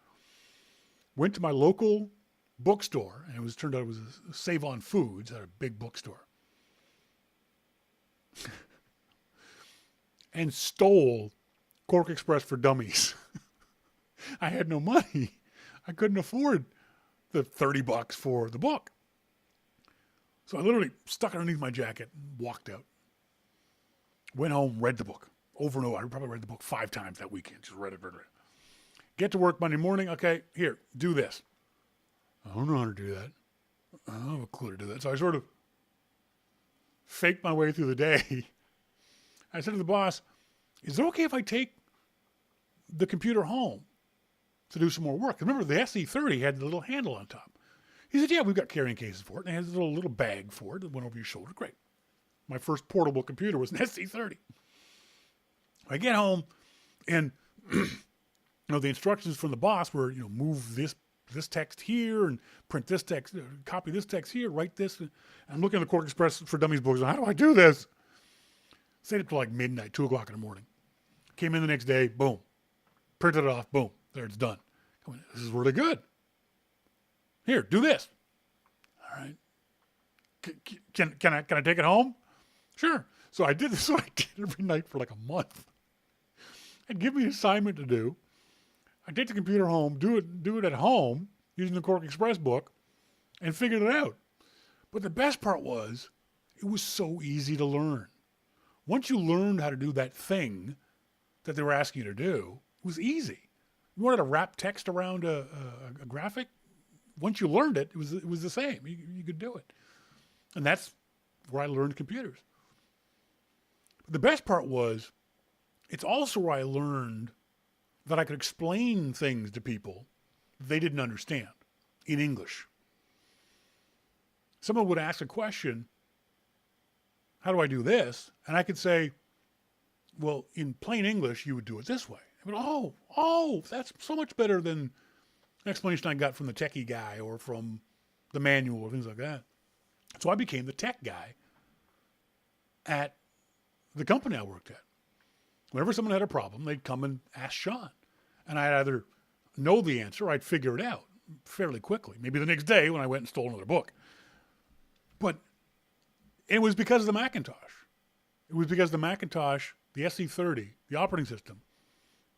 A: Went to my local bookstore, and turned out it was a Save On Foods at a big bookstore, and stole Quark Express for Dummies. I had no money. I couldn't afford the $30 for the book. So I literally stuck it underneath my jacket and walked out. Went home, read the book over and over. I probably read the book 5 times that weekend. Just read it. Get to work Monday morning. Okay, here, do this. I don't know how to do that. I don't have a clue to do that. So I sort of faked my way through the day. I said to the boss, is it okay if I take the computer home to do some more work? Remember, the SE30 had the little handle on top. He said, yeah, we've got carrying cases for it. And it has a little bag for it that went over your shoulder. Great. My first portable computer was an SE30. I get home, and the instructions from the boss were, move this text here and print this text, copy this text here, write this. And I'm looking at the Quark Express for Dummies books. How do I do this? Stayed up till like midnight, 2 o'clock in the morning. Came in the next day, boom. Printed it off, boom. There, it's done. This is really good. Here, do this. All right. Can I take it home? Sure. So I did this. So I did every night for like a month. I'd give me an assignment to do. I'd take the computer home, do it at home using the Quark Express book, and figured it out. But the best part was, it was so easy to learn. Once you learned how to do that thing that they were asking you to do, it was easy. You wanted to wrap text around a graphic? Once you learned it, it was the same. You could do it. And that's where I learned computers. The best part was, it's also where I learned that I could explain things to people they didn't understand in English. Someone would ask a question, how do I do this? And I could say, well, in plain English, you would do it this way. I would, oh, that's so much better than an explanation I got from the techie guy or from the manual or things like that. So I became the tech guy at the company I worked at. Whenever someone had a problem, they'd come and ask Shawn. And I'd either know the answer or I'd figure it out fairly quickly. Maybe the next day when I went and stole another book. But it was because of the Macintosh. It was because the Macintosh, the SE30, the operating system,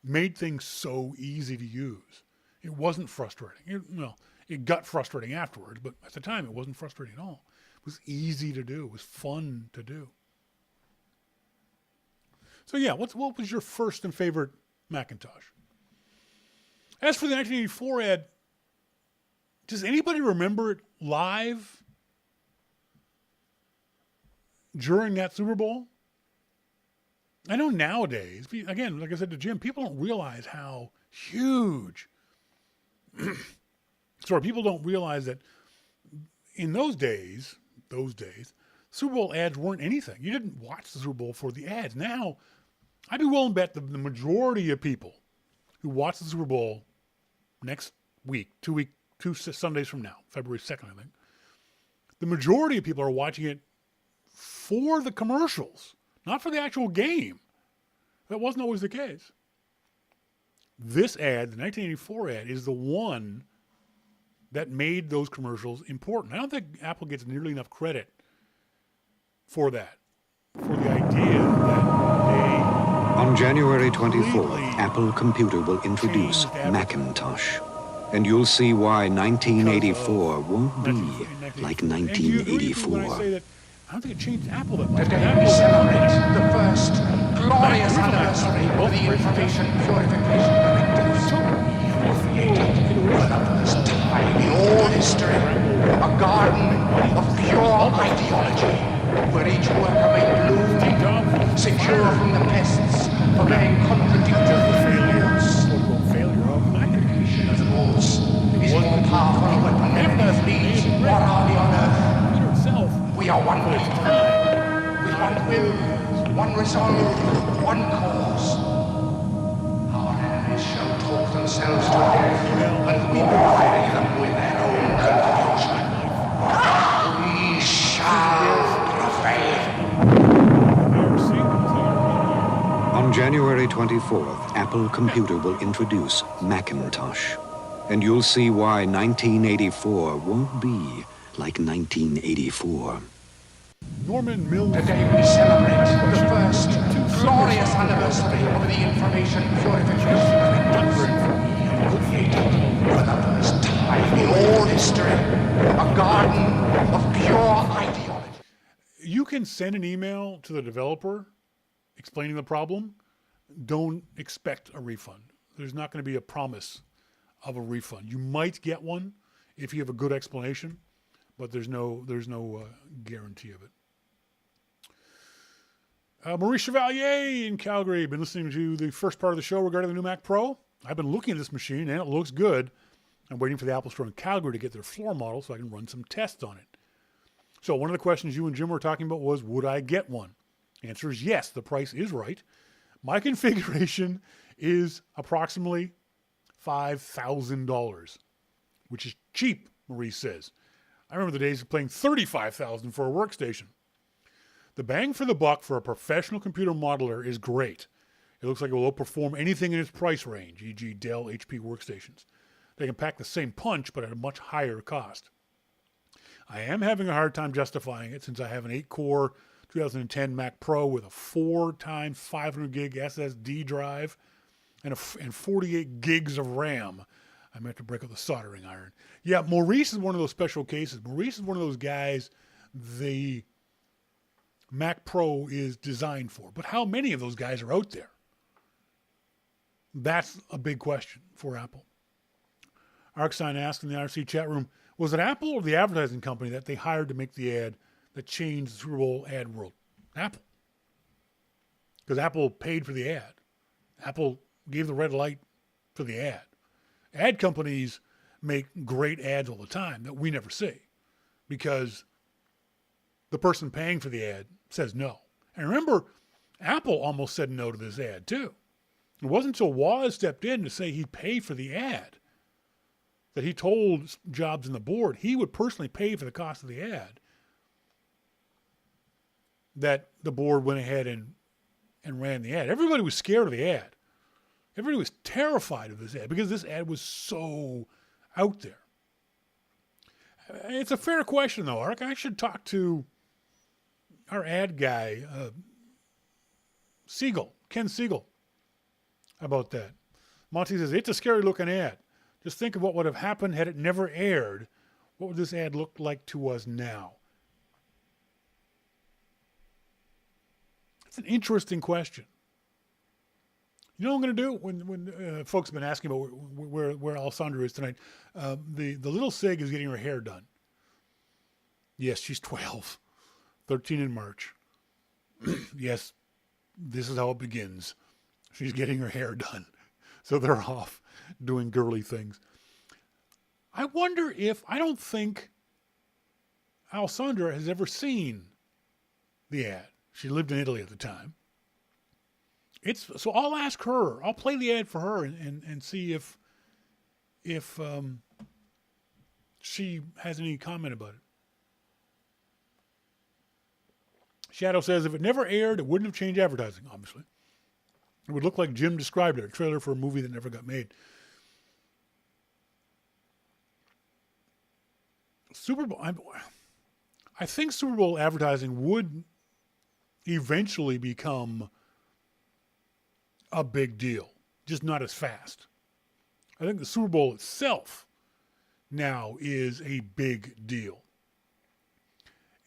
A: made things so easy to use. It wasn't frustrating. It got frustrating afterwards, but at the time it wasn't frustrating at all. It was easy to do. It was fun to do. So yeah, what was your first and favorite Macintosh? As for the 1984 ad, does anybody remember it live during that Super Bowl? I know nowadays, again, like I said to Jim, people don't realize how huge So people don't realize that in those days, Super Bowl ads weren't anything. You didn't watch the Super Bowl for the ads. Now, I'd be willing to bet the majority of people who watch the Super Bowl next week, two Sundays from now, February 2nd, I think, the majority of people are watching it for the commercials, not for the actual game. That wasn't always the case. This ad, the 1984 ad, is the one that made those commercials important. I don't think Apple gets nearly enough credit for that, for the idea that they...
C: On January 24th, Apple Computer will introduce Macintosh. And you'll see why 1984 won't be like 1984.
A: I don't think it changed Apple that much.
D: Today we celebrate the first glorious anniversary of the Information Purification Directives. Created for the first time in all history, a garden of pure ideology, where each worker may bloom, secure from the pests, obeying contradictory laws. Education, of course, is more powerful a weapon than any fleet or army on earth. We are one people, with one will, one resolve, one cause. Our enemies shall talk themselves to death, and we will bury them with their own confusion. We shall prevail.
C: On January 24th, Apple Computer will introduce Macintosh. And you'll see why 1984 won't be like 1984.
A: Norman Mills.
D: Today we celebrate the first glorious anniversary of the Information Purification Directives. Created for the first time in all history, a garden of pure ideology.
A: You can send an email to the developer explaining the problem. Don't expect a refund. There's not going to be a promise of a refund. You might get one if you have a good explanation, but there's no guarantee of it. Maurice Chevalier in Calgary. Been listening to the first part of the show regarding the new Mac Pro. I've been looking at this machine and it looks good. I'm waiting for the Apple Store in Calgary to get their floor model so I can run some tests on it. So one of the questions you and Jim were talking about was, would I get one? The answer is yes. The price is right. My configuration is approximately $5,000, which is cheap, Maurice says. I remember the days of paying $35,000 for a workstation. The bang for the buck for a professional computer modeler is great. It looks like it will outperform anything in its price range, e.g. Dell, HP workstations. They can pack the same punch, but at a much higher cost. I am having a hard time justifying it since I have an 8-core 2010 Mac Pro with a 4x 500 gig SSD drive and 48 gigs of RAM. I might have to break out the soldering iron. Yeah, Maurice is one of those special cases. Maurice is one of those guys the Mac Pro is designed for. But how many of those guys are out there? That's a big question for Apple. Arcsign asked in the IRC chat room, was it Apple or the advertising company that they hired to make the ad that changed the Super Bowl ad world? Apple. Because Apple paid for the ad. Apple gave the red light for the ad. Ad companies make great ads all the time that we never see because the person paying for the ad says no. And remember, Apple almost said no to this ad too. It wasn't until Woz stepped in to say he'd pay for the ad that he told Jobs and the board he would personally pay for the cost of the ad, that the board went ahead and ran the ad. Everybody was scared of the ad. Everybody was terrified of this ad because this ad was so out there. It's a fair question, though, Ark. I should talk to our ad guy, Ken Siegel, about that. Monty says, it's a scary-looking ad. Just think of what would have happened had it never aired. What would this ad look like to us now? It's an interesting question. You know what I'm going to do when folks have been asking about where Alessandra is tonight? The little Sig is getting her hair done. Yes, she's 12, 13 in March. Yes, this is how it begins. She's getting her hair done. So they're off doing girly things. I wonder if, I don't think Alessandra has ever seen the ad. She lived in Italy at the time. So I'll ask her. I'll play the ad for her and see if she has any comment about it. Shadow says, if it never aired, it wouldn't have changed advertising, obviously. It would look like Jim described it, a trailer for a movie that never got made. Super Bowl, I think Super Bowl advertising would eventually become a big deal, just not as fast. I think the Super Bowl itself now is a big deal.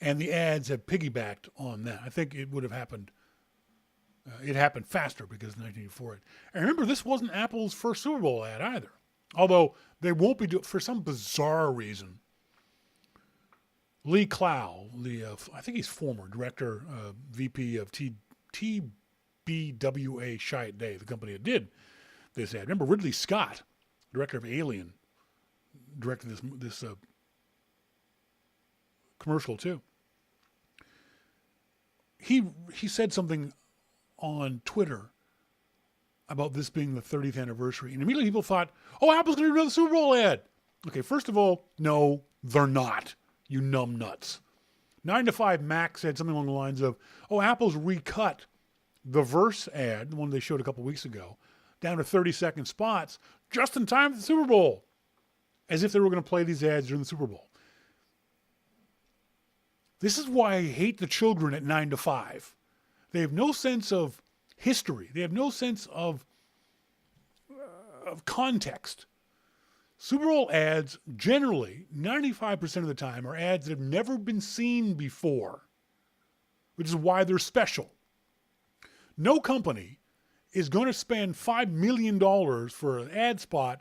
A: And the ads have piggybacked on that. I think it would have happened. It happened faster because of 1984. And remember, this wasn't Apple's first Super Bowl ad either. Although they won't be doing, for some bizarre reason, Lee Clow, I think he's former director, VP of TBWA Chiat Day, the company that did this ad. Remember, Ridley Scott, director of Alien, directed this commercial too. He said something on Twitter about this being the 30th anniversary, and immediately people thought, oh, Apple's going to do another Super Bowl ad. Okay, first of all, no, they're not, you numb nuts. 9 to 5 Mac said something along the lines of, oh, Apple's recut the Verse ad, the one they showed a couple weeks ago, down to 30-second spots just in time for the Super Bowl, as if they were going to play these ads during the Super Bowl. This is why I hate the children at 9 to 5. They have no sense of history. They have no sense of context. Super Bowl ads, generally, 95% of the time, are ads that have never been seen before, which is why they're special. No company is going to spend $5 million for an ad spot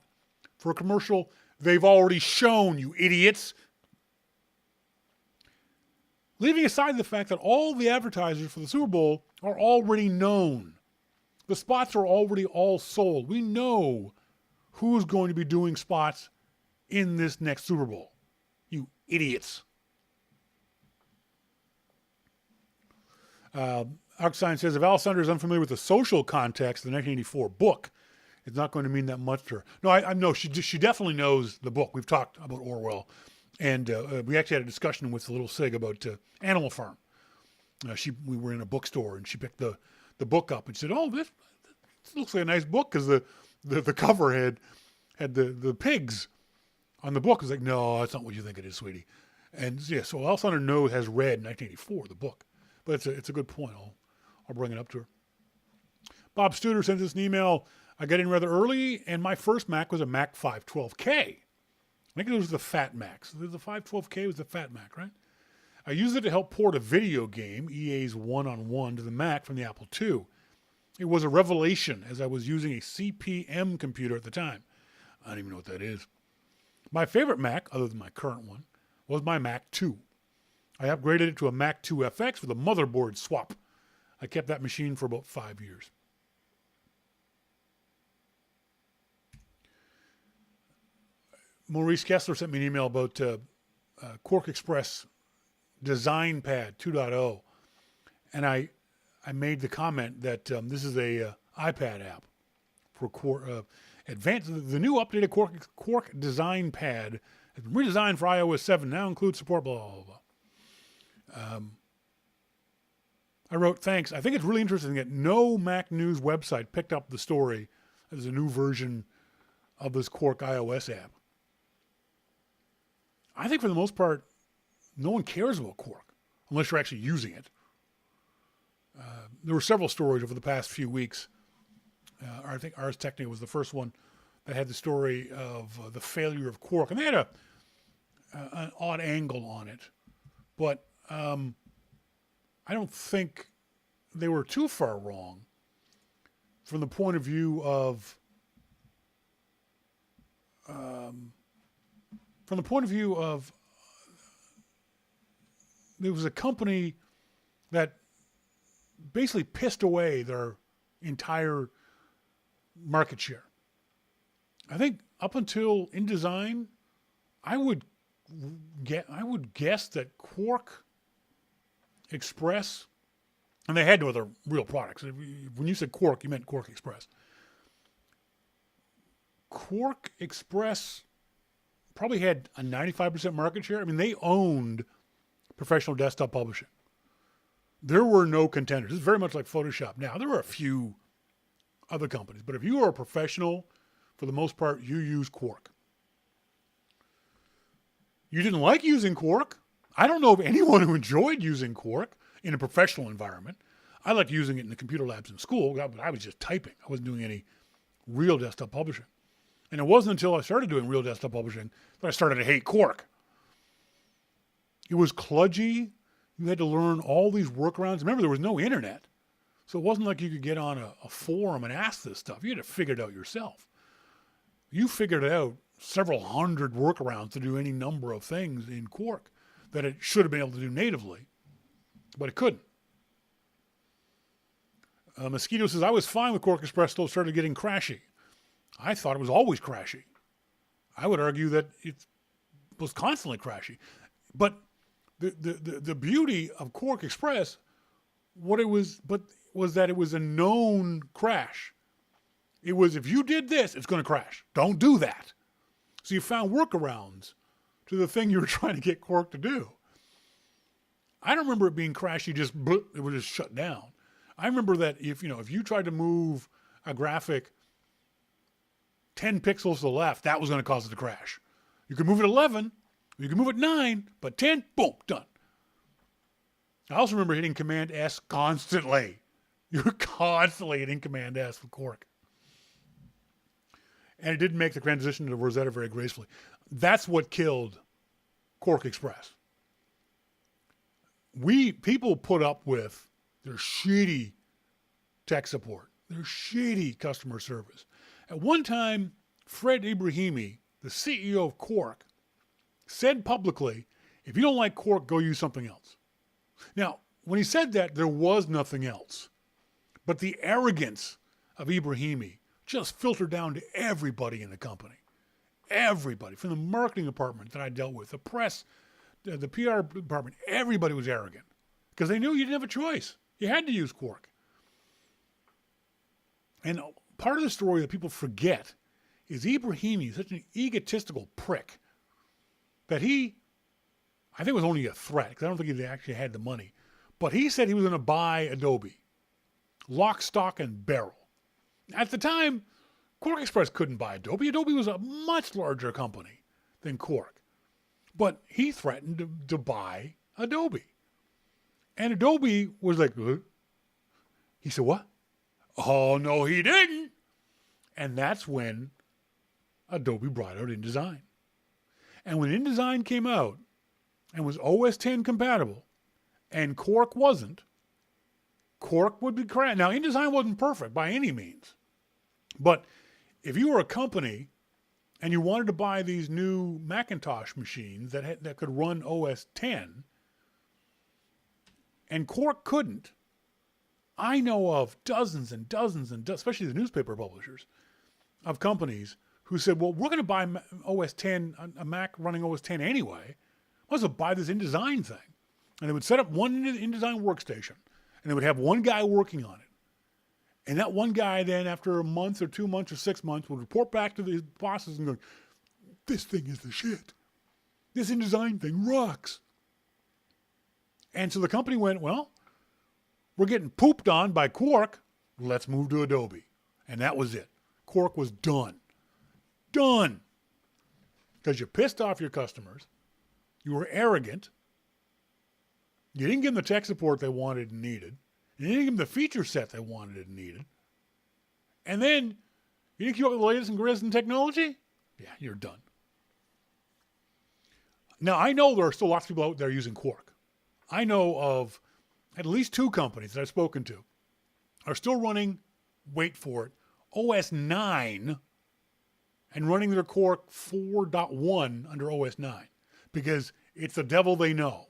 A: for a commercial they've already shown, you idiots. Leaving aside the fact that all the advertisers for the Super Bowl are already known. The spots are already all sold. We know who's going to be doing spots in this next Super Bowl. You idiots. Oxine says, if Alessandra is unfamiliar with the social context of the 1984 book, it's not going to mean that much to her. No, I know she definitely knows the book. We've talked about Orwell. And we actually had a discussion with the little Sig about Animal Farm. We were in a bookstore, and she picked the book up and said, "Oh, this looks like a nice book," because the cover had the pigs on the book. I was like, "No, that's not what you think it is, sweetie." And yeah, so Alessandra has read 1984 the book, but it's a good point. I'll bring it up to her. Bob Studer sends us an email. I got in rather early, and my first Mac was a Mac 512K. I think it was the Fat Mac. So the 512K was the Fat Mac, right? I used it to help port a video game, EA's One-on-One, to the Mac from the Apple II. It was a revelation as I was using a CP/M computer at the time. I don't even know what that is. My favorite Mac, other than my current one, was my Mac II. I upgraded it to a Mac II FX with a motherboard swap. I kept that machine for about 5 years. Maurice Kessler sent me an email about Quark Express Design Pad 2.0, and I made the comment that this is a iPad app for Quark advanced. The new updated Quark Design Pad has been redesigned for iOS 7. Now includes support. Blah blah blah. I wrote, thanks. I think it's really interesting that no Mac News website picked up the story as a new version of this Quark iOS app. I think for the most part, no one cares about Quark unless you're actually using it. There were several stories over the past few weeks. I think Ars Technica was the first one that had the story of the failure of Quark. And they had an odd angle on it. But I don't think they were too far wrong from the point of view of there was a company that basically pissed away their entire market share. I think up until InDesign I would guess that Quark Express, and they had no other real products. When you said Quark, you meant Quark Express. Quark Express probably had a 95% market share. I mean, they owned professional desktop publishing. There were no contenders. It's very much like Photoshop now. There were a few other companies, but if you are a professional, for the most part, you use Quark. You didn't like using Quark. I don't know of anyone who enjoyed using Quark in a professional environment. I liked using it in the computer labs in school, but I was just typing. I wasn't doing any real desktop publishing. And it wasn't until I started doing real desktop publishing that I started to hate Quark. It was kludgy. You had to learn all these workarounds. Remember, there was no internet. So it wasn't like you could get on a forum and ask this stuff. You had to figure it out yourself. You figured out several hundred workarounds to do any number of things in Quark that it should have been able to do natively, but it couldn't. Mosquito says, I was fine with Quark Express till it started getting crashy. I thought it was always crashy. I would argue that it was constantly crashy. But the beauty of Quark Express, was that it was a known crash. It was, if you did this, it's going to crash. Don't do that. So you found workarounds to the thing you were trying to get Quark to do. I don't remember it being crashy, it would just shut down. I remember that if you tried to move a graphic 10 pixels to the left, that was going to cause it to crash. You could move it 11, you could move it 9, but 10, boom, done. I also remember hitting Command S constantly. You were constantly hitting Command S with Quark. And it didn't make the transition to Rosetta very gracefully. That's what killed Quark Express. People put up with their shitty tech support, their shitty customer service. At one time, Fred Ibrahimi, the CEO of Quark, said publicly, if you don't like Quark, go use something else. Now, when he said that, there was nothing else. But the arrogance of Ibrahimi just filtered down to everybody in the company. Everybody, from the marketing department that I dealt with, the press, the PR department, everybody was arrogant. Because they knew you didn't have a choice. You had to use Quark. And part of the story that people forget is Ibrahimi is such an egotistical prick that I think it was only a threat, because I don't think he actually had the money, but he said he was going to buy Adobe. Lock, stock, and barrel. At the time, Quark Express couldn't buy Adobe. Adobe was a much larger company than Quark. But he threatened to buy Adobe. And Adobe was like, huh? He said, what? Oh, no, he didn't. And that's when Adobe brought out InDesign. And when InDesign came out and was OS X compatible and Quark wasn't, Quark would be crashed. Now, InDesign wasn't perfect by any means. But if you were a company and you wanted to buy these new Macintosh machines that could run OS X, and Quark couldn't, I know of dozens and dozens, especially the newspaper publishers, of companies who said, well, we're going to buy OS X, a Mac running OS X anyway. Let's buy this InDesign thing. And they would set up one InDesign workstation, and they would have one guy working on it. And that one guy then, after a month or 2 months or 6 months, would report back to the bosses and go, this thing is the shit. This InDesign thing rocks. And so the company went, well, we're getting pooped on by Quark. Let's move to Adobe. And that was it. Quark was done. Done. Because you pissed off your customers. You were arrogant. You didn't give them the tech support they wanted and needed. You didn't give them the feature set they wanted and needed. And then, you didn't keep up with the latest and greatest in technology? Yeah, you're done. Now, I know there are still lots of people out there using Quark. I know of at least 2 companies that I've spoken to are still running, wait for it, OS 9 and running their Quark 4.1 under OS 9 because it's the devil they know.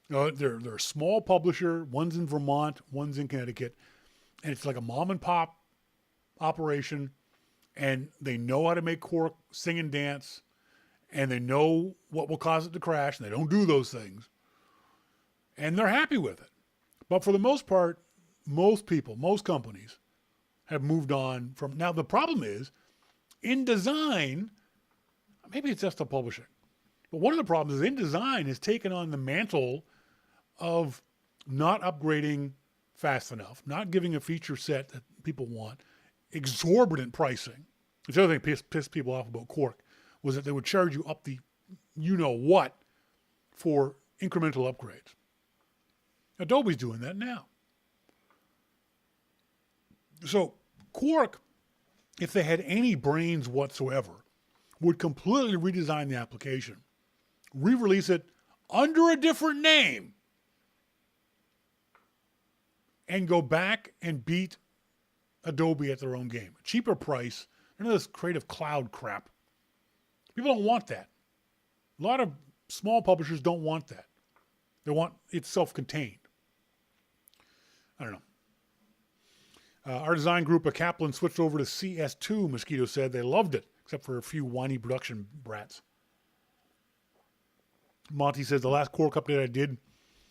A: They're a small publisher. One's in Vermont, one's in Connecticut. And it's like a mom and pop operation. And they know how to make Quark sing and dance. and they know what will cause it to crash, and they don't do those things, and they're happy with it. But for the most part, most people, most companies have moved on from. Now, the problem is, InDesign, maybe it's just the publishing, but one of the problems is InDesign has taken on the mantle of not upgrading fast enough, not giving a feature set that people want, exorbitant pricing. The other thing pissed people off about Quark was that they would charge you up the you-know-what for incremental upgrades. Adobe's doing that now. So Quark, if they had any brains whatsoever, would completely redesign the application, re-release it under a different name, and go back and beat Adobe at their own game. A cheaper price, none of this Creative Cloud crap. People don't want that. A lot of small publishers don't want that. They want it self-contained. I don't know. Our design group at Kaplan switched over to CS2, Mosquito said. They loved it, except for a few whiny production brats. Monty says the last Quark update I did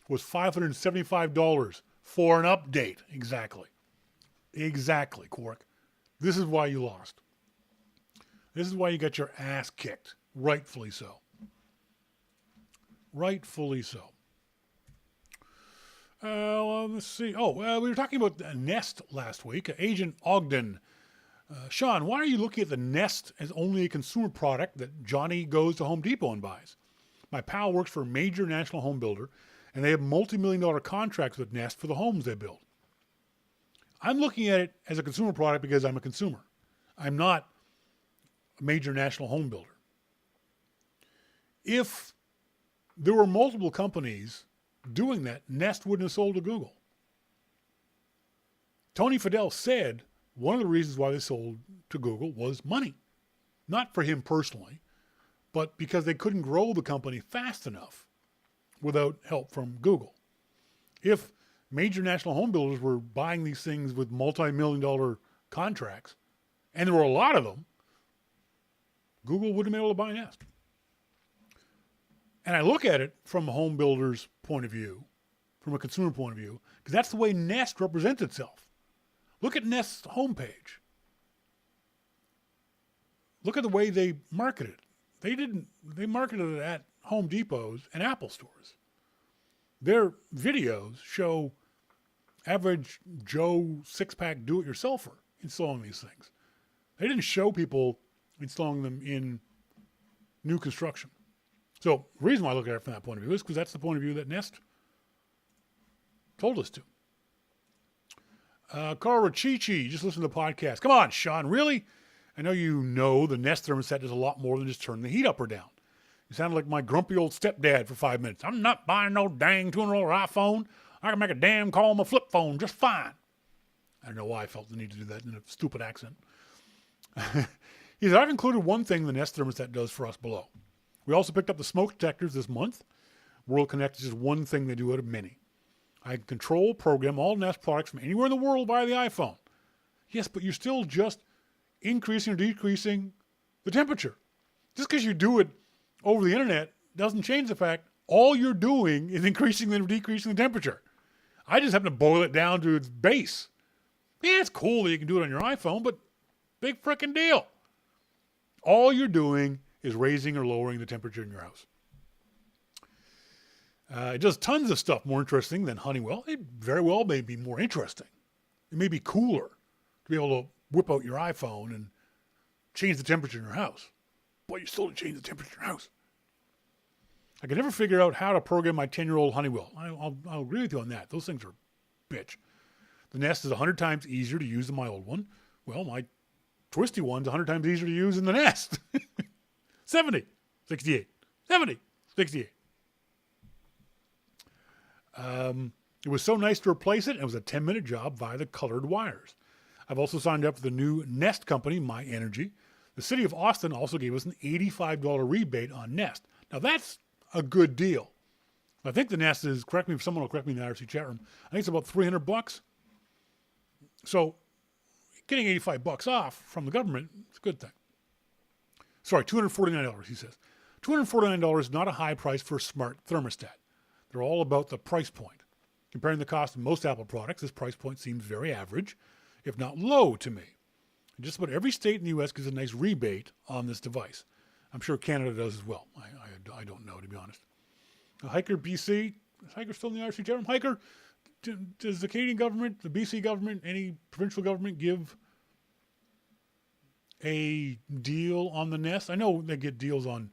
A: was $575 for an update. Exactly, Quark. This is why you lost. This is why you got your ass kicked. Rightfully so. Rightfully so. Let's see. We were talking about Nest last week. Agent Ogden. Shawn, why are you looking at the Nest as only a consumer product that Johnny goes to Home Depot and buys? My pal works for a major national home builder, and they have multi-million-dollar contracts with Nest for the homes they build. I'm looking at it as a consumer product because I'm a consumer. I'm not a major national home builder. If there were multiple companies doing that, Nest wouldn't have sold to Google. Tony Fadell said one of the reasons why they sold to Google was money. Not for him personally, but because they couldn't grow the company fast enough without help from Google. If major national home builders were buying these things with multi-million-dollar contracts, and there were a lot of them, Google wouldn't have been able to buy Nest. And I look at it from a home builder's point of view, from a consumer point of view, because that's the way Nest represents itself. Look at Nest's homepage. Look at the way they market it. They marketed it at Home Depots and Apple stores. Their videos show average Joe six-pack do-it-yourselfer installing these things. They didn't show people installing them in new construction. So the reason why I look at it from that point of view is because that's the point of view that Nest told us to. Carl Rachichi, just listen to the podcast. Come on, Shawn, really? I know you know the Nest thermostat does a lot more than just turn the heat up or down. You sounded like my grumpy old stepdad for 5 minutes. I'm not buying no dang $200 iPhone. I can make a damn call on my flip phone just fine. I don't know why I felt the need to do that in a stupid accent. He said, I've included one thing the Nest thermostat does for us below. We also picked up the smoke detectors this month. World Connect is just one thing they do out of many. I can control, program all Nest products from anywhere in the world via the iPhone. Yes, but you're still just increasing or decreasing the temperature. Just because you do it over the internet doesn't change the fact all you're doing is increasing or decreasing the temperature. I just happen to boil it down to its base. Yeah, it's cool that you can do it on your iPhone, but big frickin' deal. All you're doing is raising or lowering the temperature in your house. It does tons of stuff more interesting than Honeywell. It very well may be more interesting. It may be cooler to be able to whip out your iPhone and change the temperature in your house. But you still change the temperature in your house. I can never figure out how to program my 10-year-old Honeywell. I'll agree with you on that. Those things are bitch. The Nest is 100 times easier to use than my old one. Well, my twisty one's 100 times easier to use than the Nest. 70, 68, 70, 68. It was so nice to replace it, and it was a 10-minute job via the colored wires. I've also signed up for the new Nest company, My Energy. The city of Austin also gave us an $85 rebate on Nest. Now that's a good deal. I think the Nest is, correct me if someone will correct me in the IRC chat room, I think it's about $300. So getting $85 off from the government is a good thing. Sorry, $249, he says. $249 is not a high price for a smart thermostat. They're all about the price point. Comparing the cost of most Apple products, this price point seems very average, if not low to me. And just about every state in the U.S. gives a nice rebate on this device. I'm sure Canada does as well. I don't know, to be honest. Hiker BC, is Hiker still in the IRC chair? Hiker, does the Canadian government, the BC government, any provincial government give a deal on the Nest? I know they get deals on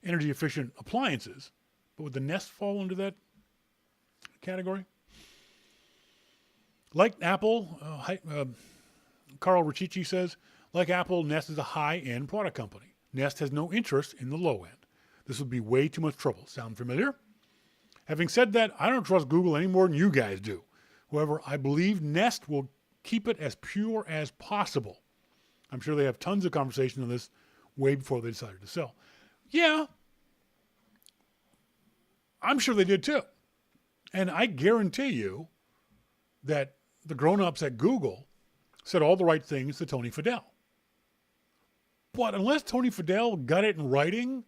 A: energy efficient appliances, but would the Nest fall into that category? Like Apple, Carl Richichi says, like Apple, Nest is a high-end product company. Nest has no interest in the low end. This would be way too much trouble. Sound familiar? Having said that, I don't trust Google any more than you guys do. However, I believe Nest will keep it as pure as possible. I'm sure they have tons of conversation on this way before they decided to sell. Yeah, I'm sure they did too. And I guarantee you that the grown-ups at Google said all the right things to Tony Fadell. But unless Tony Fadell got it in writing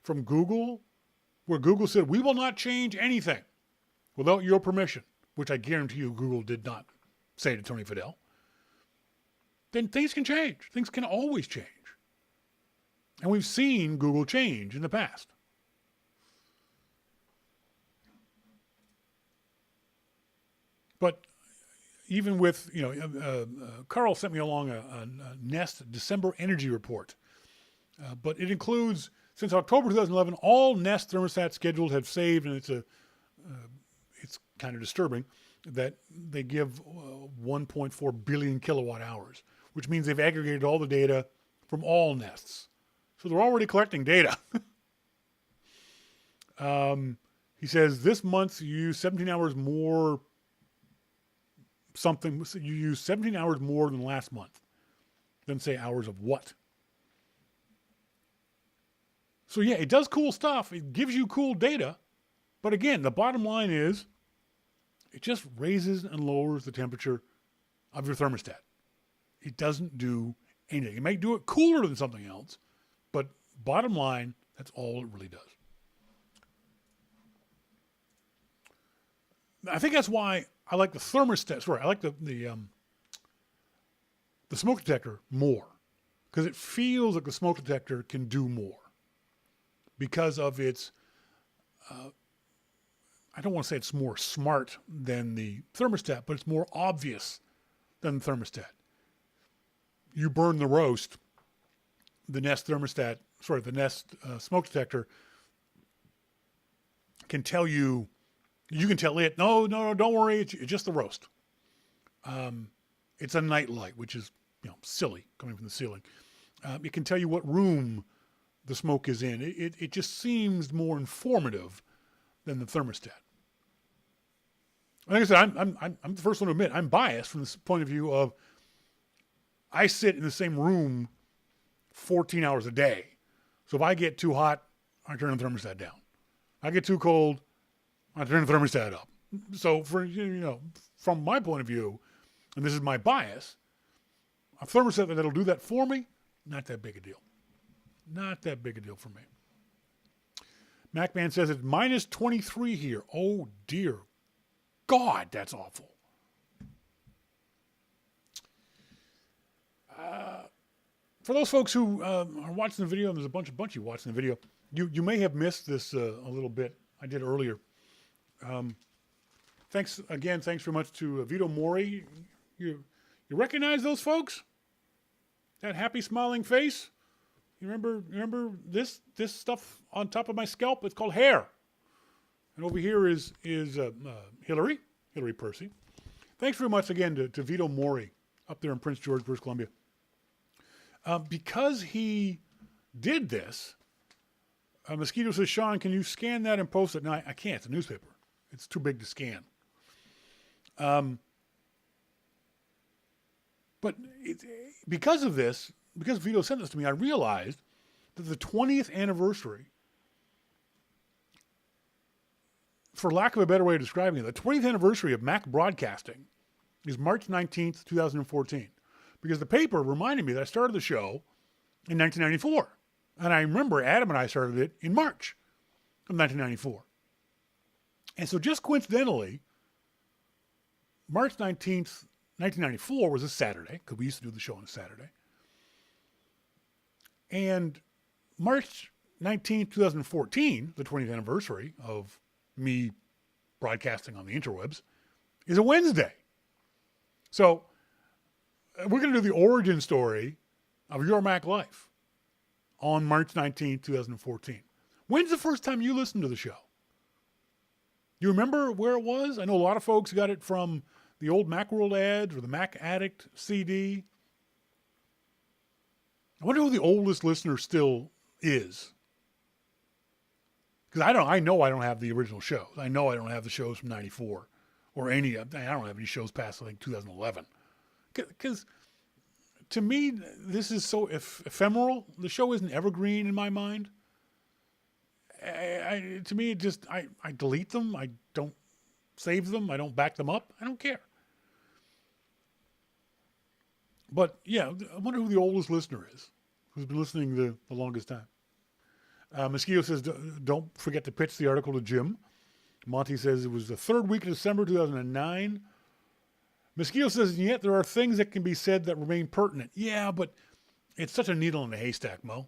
A: from Google, where Google said, we will not change anything without your permission, which I guarantee you Google did not say to Tony Fadell, then things can change. Things can always change. And we've seen Google change in the past. But even with, Carl sent me along a Nest December energy report. But it includes, since October 2011, all Nest thermostats scheduled have saved, and it's kind of disturbing that they give 1.4 billion kilowatt hours, which means they've aggregated all the data from all Nests. So they're already collecting data. He says this month you use 17 hours more you use 17 hours more than last month. Doesn't say hours of what. So yeah, it does cool stuff. It gives you cool data. But again, the bottom line is it just raises and lowers the temperature of your thermostat. It doesn't do anything. It may do it cooler than something else, but bottom line, that's all it really does. I think that's why I like the thermostat. Sorry, I like the smoke detector more, because it feels like the smoke detector can do more because of its. I don't want to say it's more smart than the thermostat, but it's more obvious than the thermostat. You burn the roast, the Nest smoke detector can tell you. You can tell it, no, don't worry, it's just the roast. It's a night light, which is silly coming from the ceiling. It can tell you what room the smoke is in. It just seems more informative than the thermostat. Like I said, I'm the first one to admit I'm biased from the point of view of I sit in the same room 14 hours a day. So if I get too hot, I turn the thermostat down. I get too cold, I turn the thermostat up. So from my point of view, and this is my bias, a thermostat that'll do that for me, not that big a deal. Not that big a deal for me. MacMan says it's minus 23 here. Oh dear God, that's awful. For those folks who are watching the video, and there's a bunch of you watching the video, you may have missed this a little bit. I did earlier. Thanks very much to Vito Mori. You recognize those folks? That happy smiling face? You remember this stuff on top of my scalp? It's called hair. And over here is Hillary Percy. Thanks very much again to Vito Mori up there in Prince George, British Columbia. Because he did this, Mosquito says, Shawn, can you scan that and post it? No, I can't. It's a newspaper. It's too big to scan. But because of this, because Vito sent this to me, I realized that the 20th anniversary, for lack of a better way of describing it, the 20th anniversary of Mac broadcasting is March 19th, 2014. Because the paper reminded me that I started the show in 1994. And I remember Adam and I started it in March of 1994. And so just coincidentally, March 19th, 1994 was a Saturday, because we used to do the show on a Saturday. And March 19th, 2014, the 20th anniversary of me broadcasting on the interwebs, is a Wednesday. So we're going to do the origin story of Your Mac Life on March 19th, 2014. When's the first time you listened to the show? You remember where it was? I know a lot of folks got it from the old Macworld ads or the Mac Addict CD. I wonder who the oldest listener still is. Because I know I don't have the original shows. I know I don't have the shows from 94 or I don't have any shows past, I think, 2011. Because to me, this is so ephemeral. The show isn't evergreen in my mind. To me, it just, I delete them. I don't save them. I don't back them up. I don't care. But yeah, I wonder who the oldest listener is, who's been listening the longest time. Mosquito says, don't forget to pitch the article to Jim. Monty says it was the third week of December 2009. Mosquito says, and yet there are things that can be said that remain pertinent. Yeah, but it's such a needle in a haystack, Mo.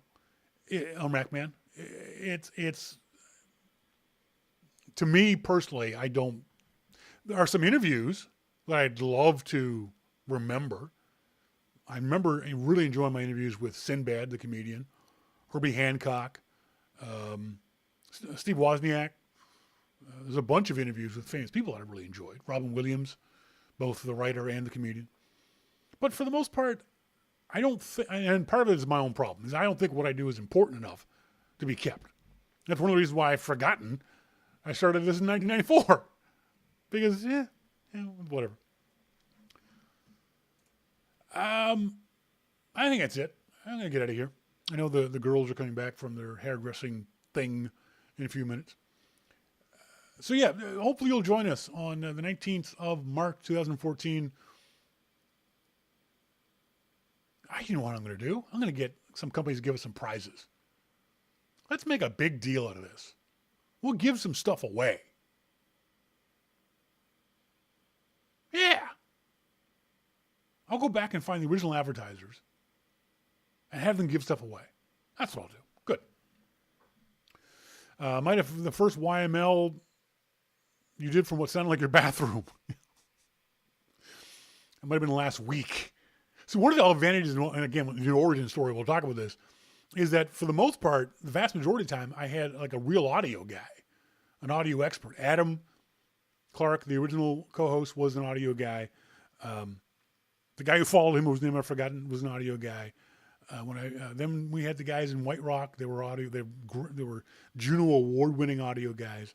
A: Mac Man. It's to me personally, there are some interviews that I'd love to remember. I remember really enjoying my interviews with Sinbad, the comedian, Herbie Hancock, Steve Wozniak. There's a bunch of interviews with famous people that I really enjoyed. Robin Williams, both the writer and the comedian. But for the most part, I don't think, and part of it is my own problem, is I don't think what I do is important enough to be kept. That's one of the reasons why I've forgotten I started this in 1994. Because, whatever. I think that's it. I'm going to get out of here. I know the girls are coming back from their hairdressing thing in a few minutes. So yeah, hopefully you'll join us on the 19th of March 2014. You know what I'm going to do? I'm going to get some companies to give us some prizes. Let's make a big deal out of this. We'll give some stuff away. Yeah. I'll go back and find the original advertisers and have them give stuff away. That's what I'll do. Good. Might have the first YML you did from what sounded like your bathroom. It might have been last week. So one of the advantages, and again, the origin story, we'll talk about this, is that for the most part, the vast majority of the time, I had like a real audio guy, an audio expert. Adam Clark, the original co-host, was an audio guy. The guy who followed him, whose name I've forgotten, was an audio guy. Then we had the guys in White Rock. They were audio. They were Juno award-winning audio guys.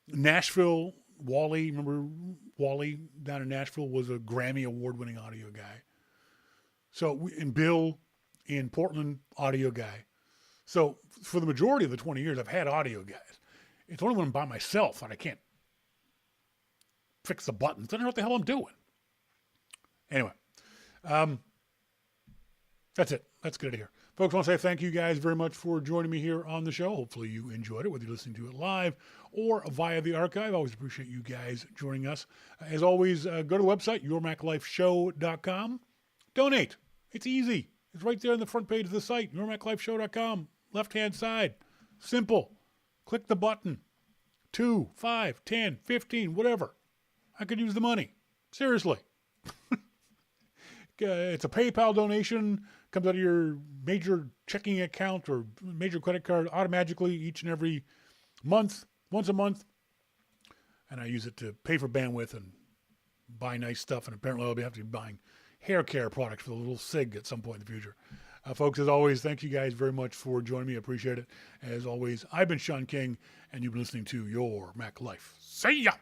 A: Nashville, Wally, remember Wally down in Nashville was a Grammy award-winning audio guy. So, and Bill in Portland, audio guy. So for the majority of the 20 years, I've had audio guys. It's only when I'm by myself that I can't fix the buttons. I don't know what the hell I'm doing. Anyway, that's it. Let's get out of here. Folks, I want to say thank you guys very much for joining me here on the show. Hopefully you enjoyed it, whether you're listening to it live or via the archive. I always appreciate you guys joining us. As always, go to the website, yourmaclifeshow.com. Donate. It's easy. It's right there on the front page of the site, yourmaclifeshow.com, left-hand side. Simple. Click the button. 2, 5, 10, 15, whatever. I could use the money. Seriously. It's a PayPal donation. Comes out of your major checking account or major credit card automatically each and every month, once a month. And I use it to pay for bandwidth and buy nice stuff. And apparently I'll have to be buying hair care products for the little SIG at some point in the future. Folks, as always, thank you guys very much for joining me. I appreciate it. As always, I've been Shawn King, and you've been listening to Your Mac Life. See ya!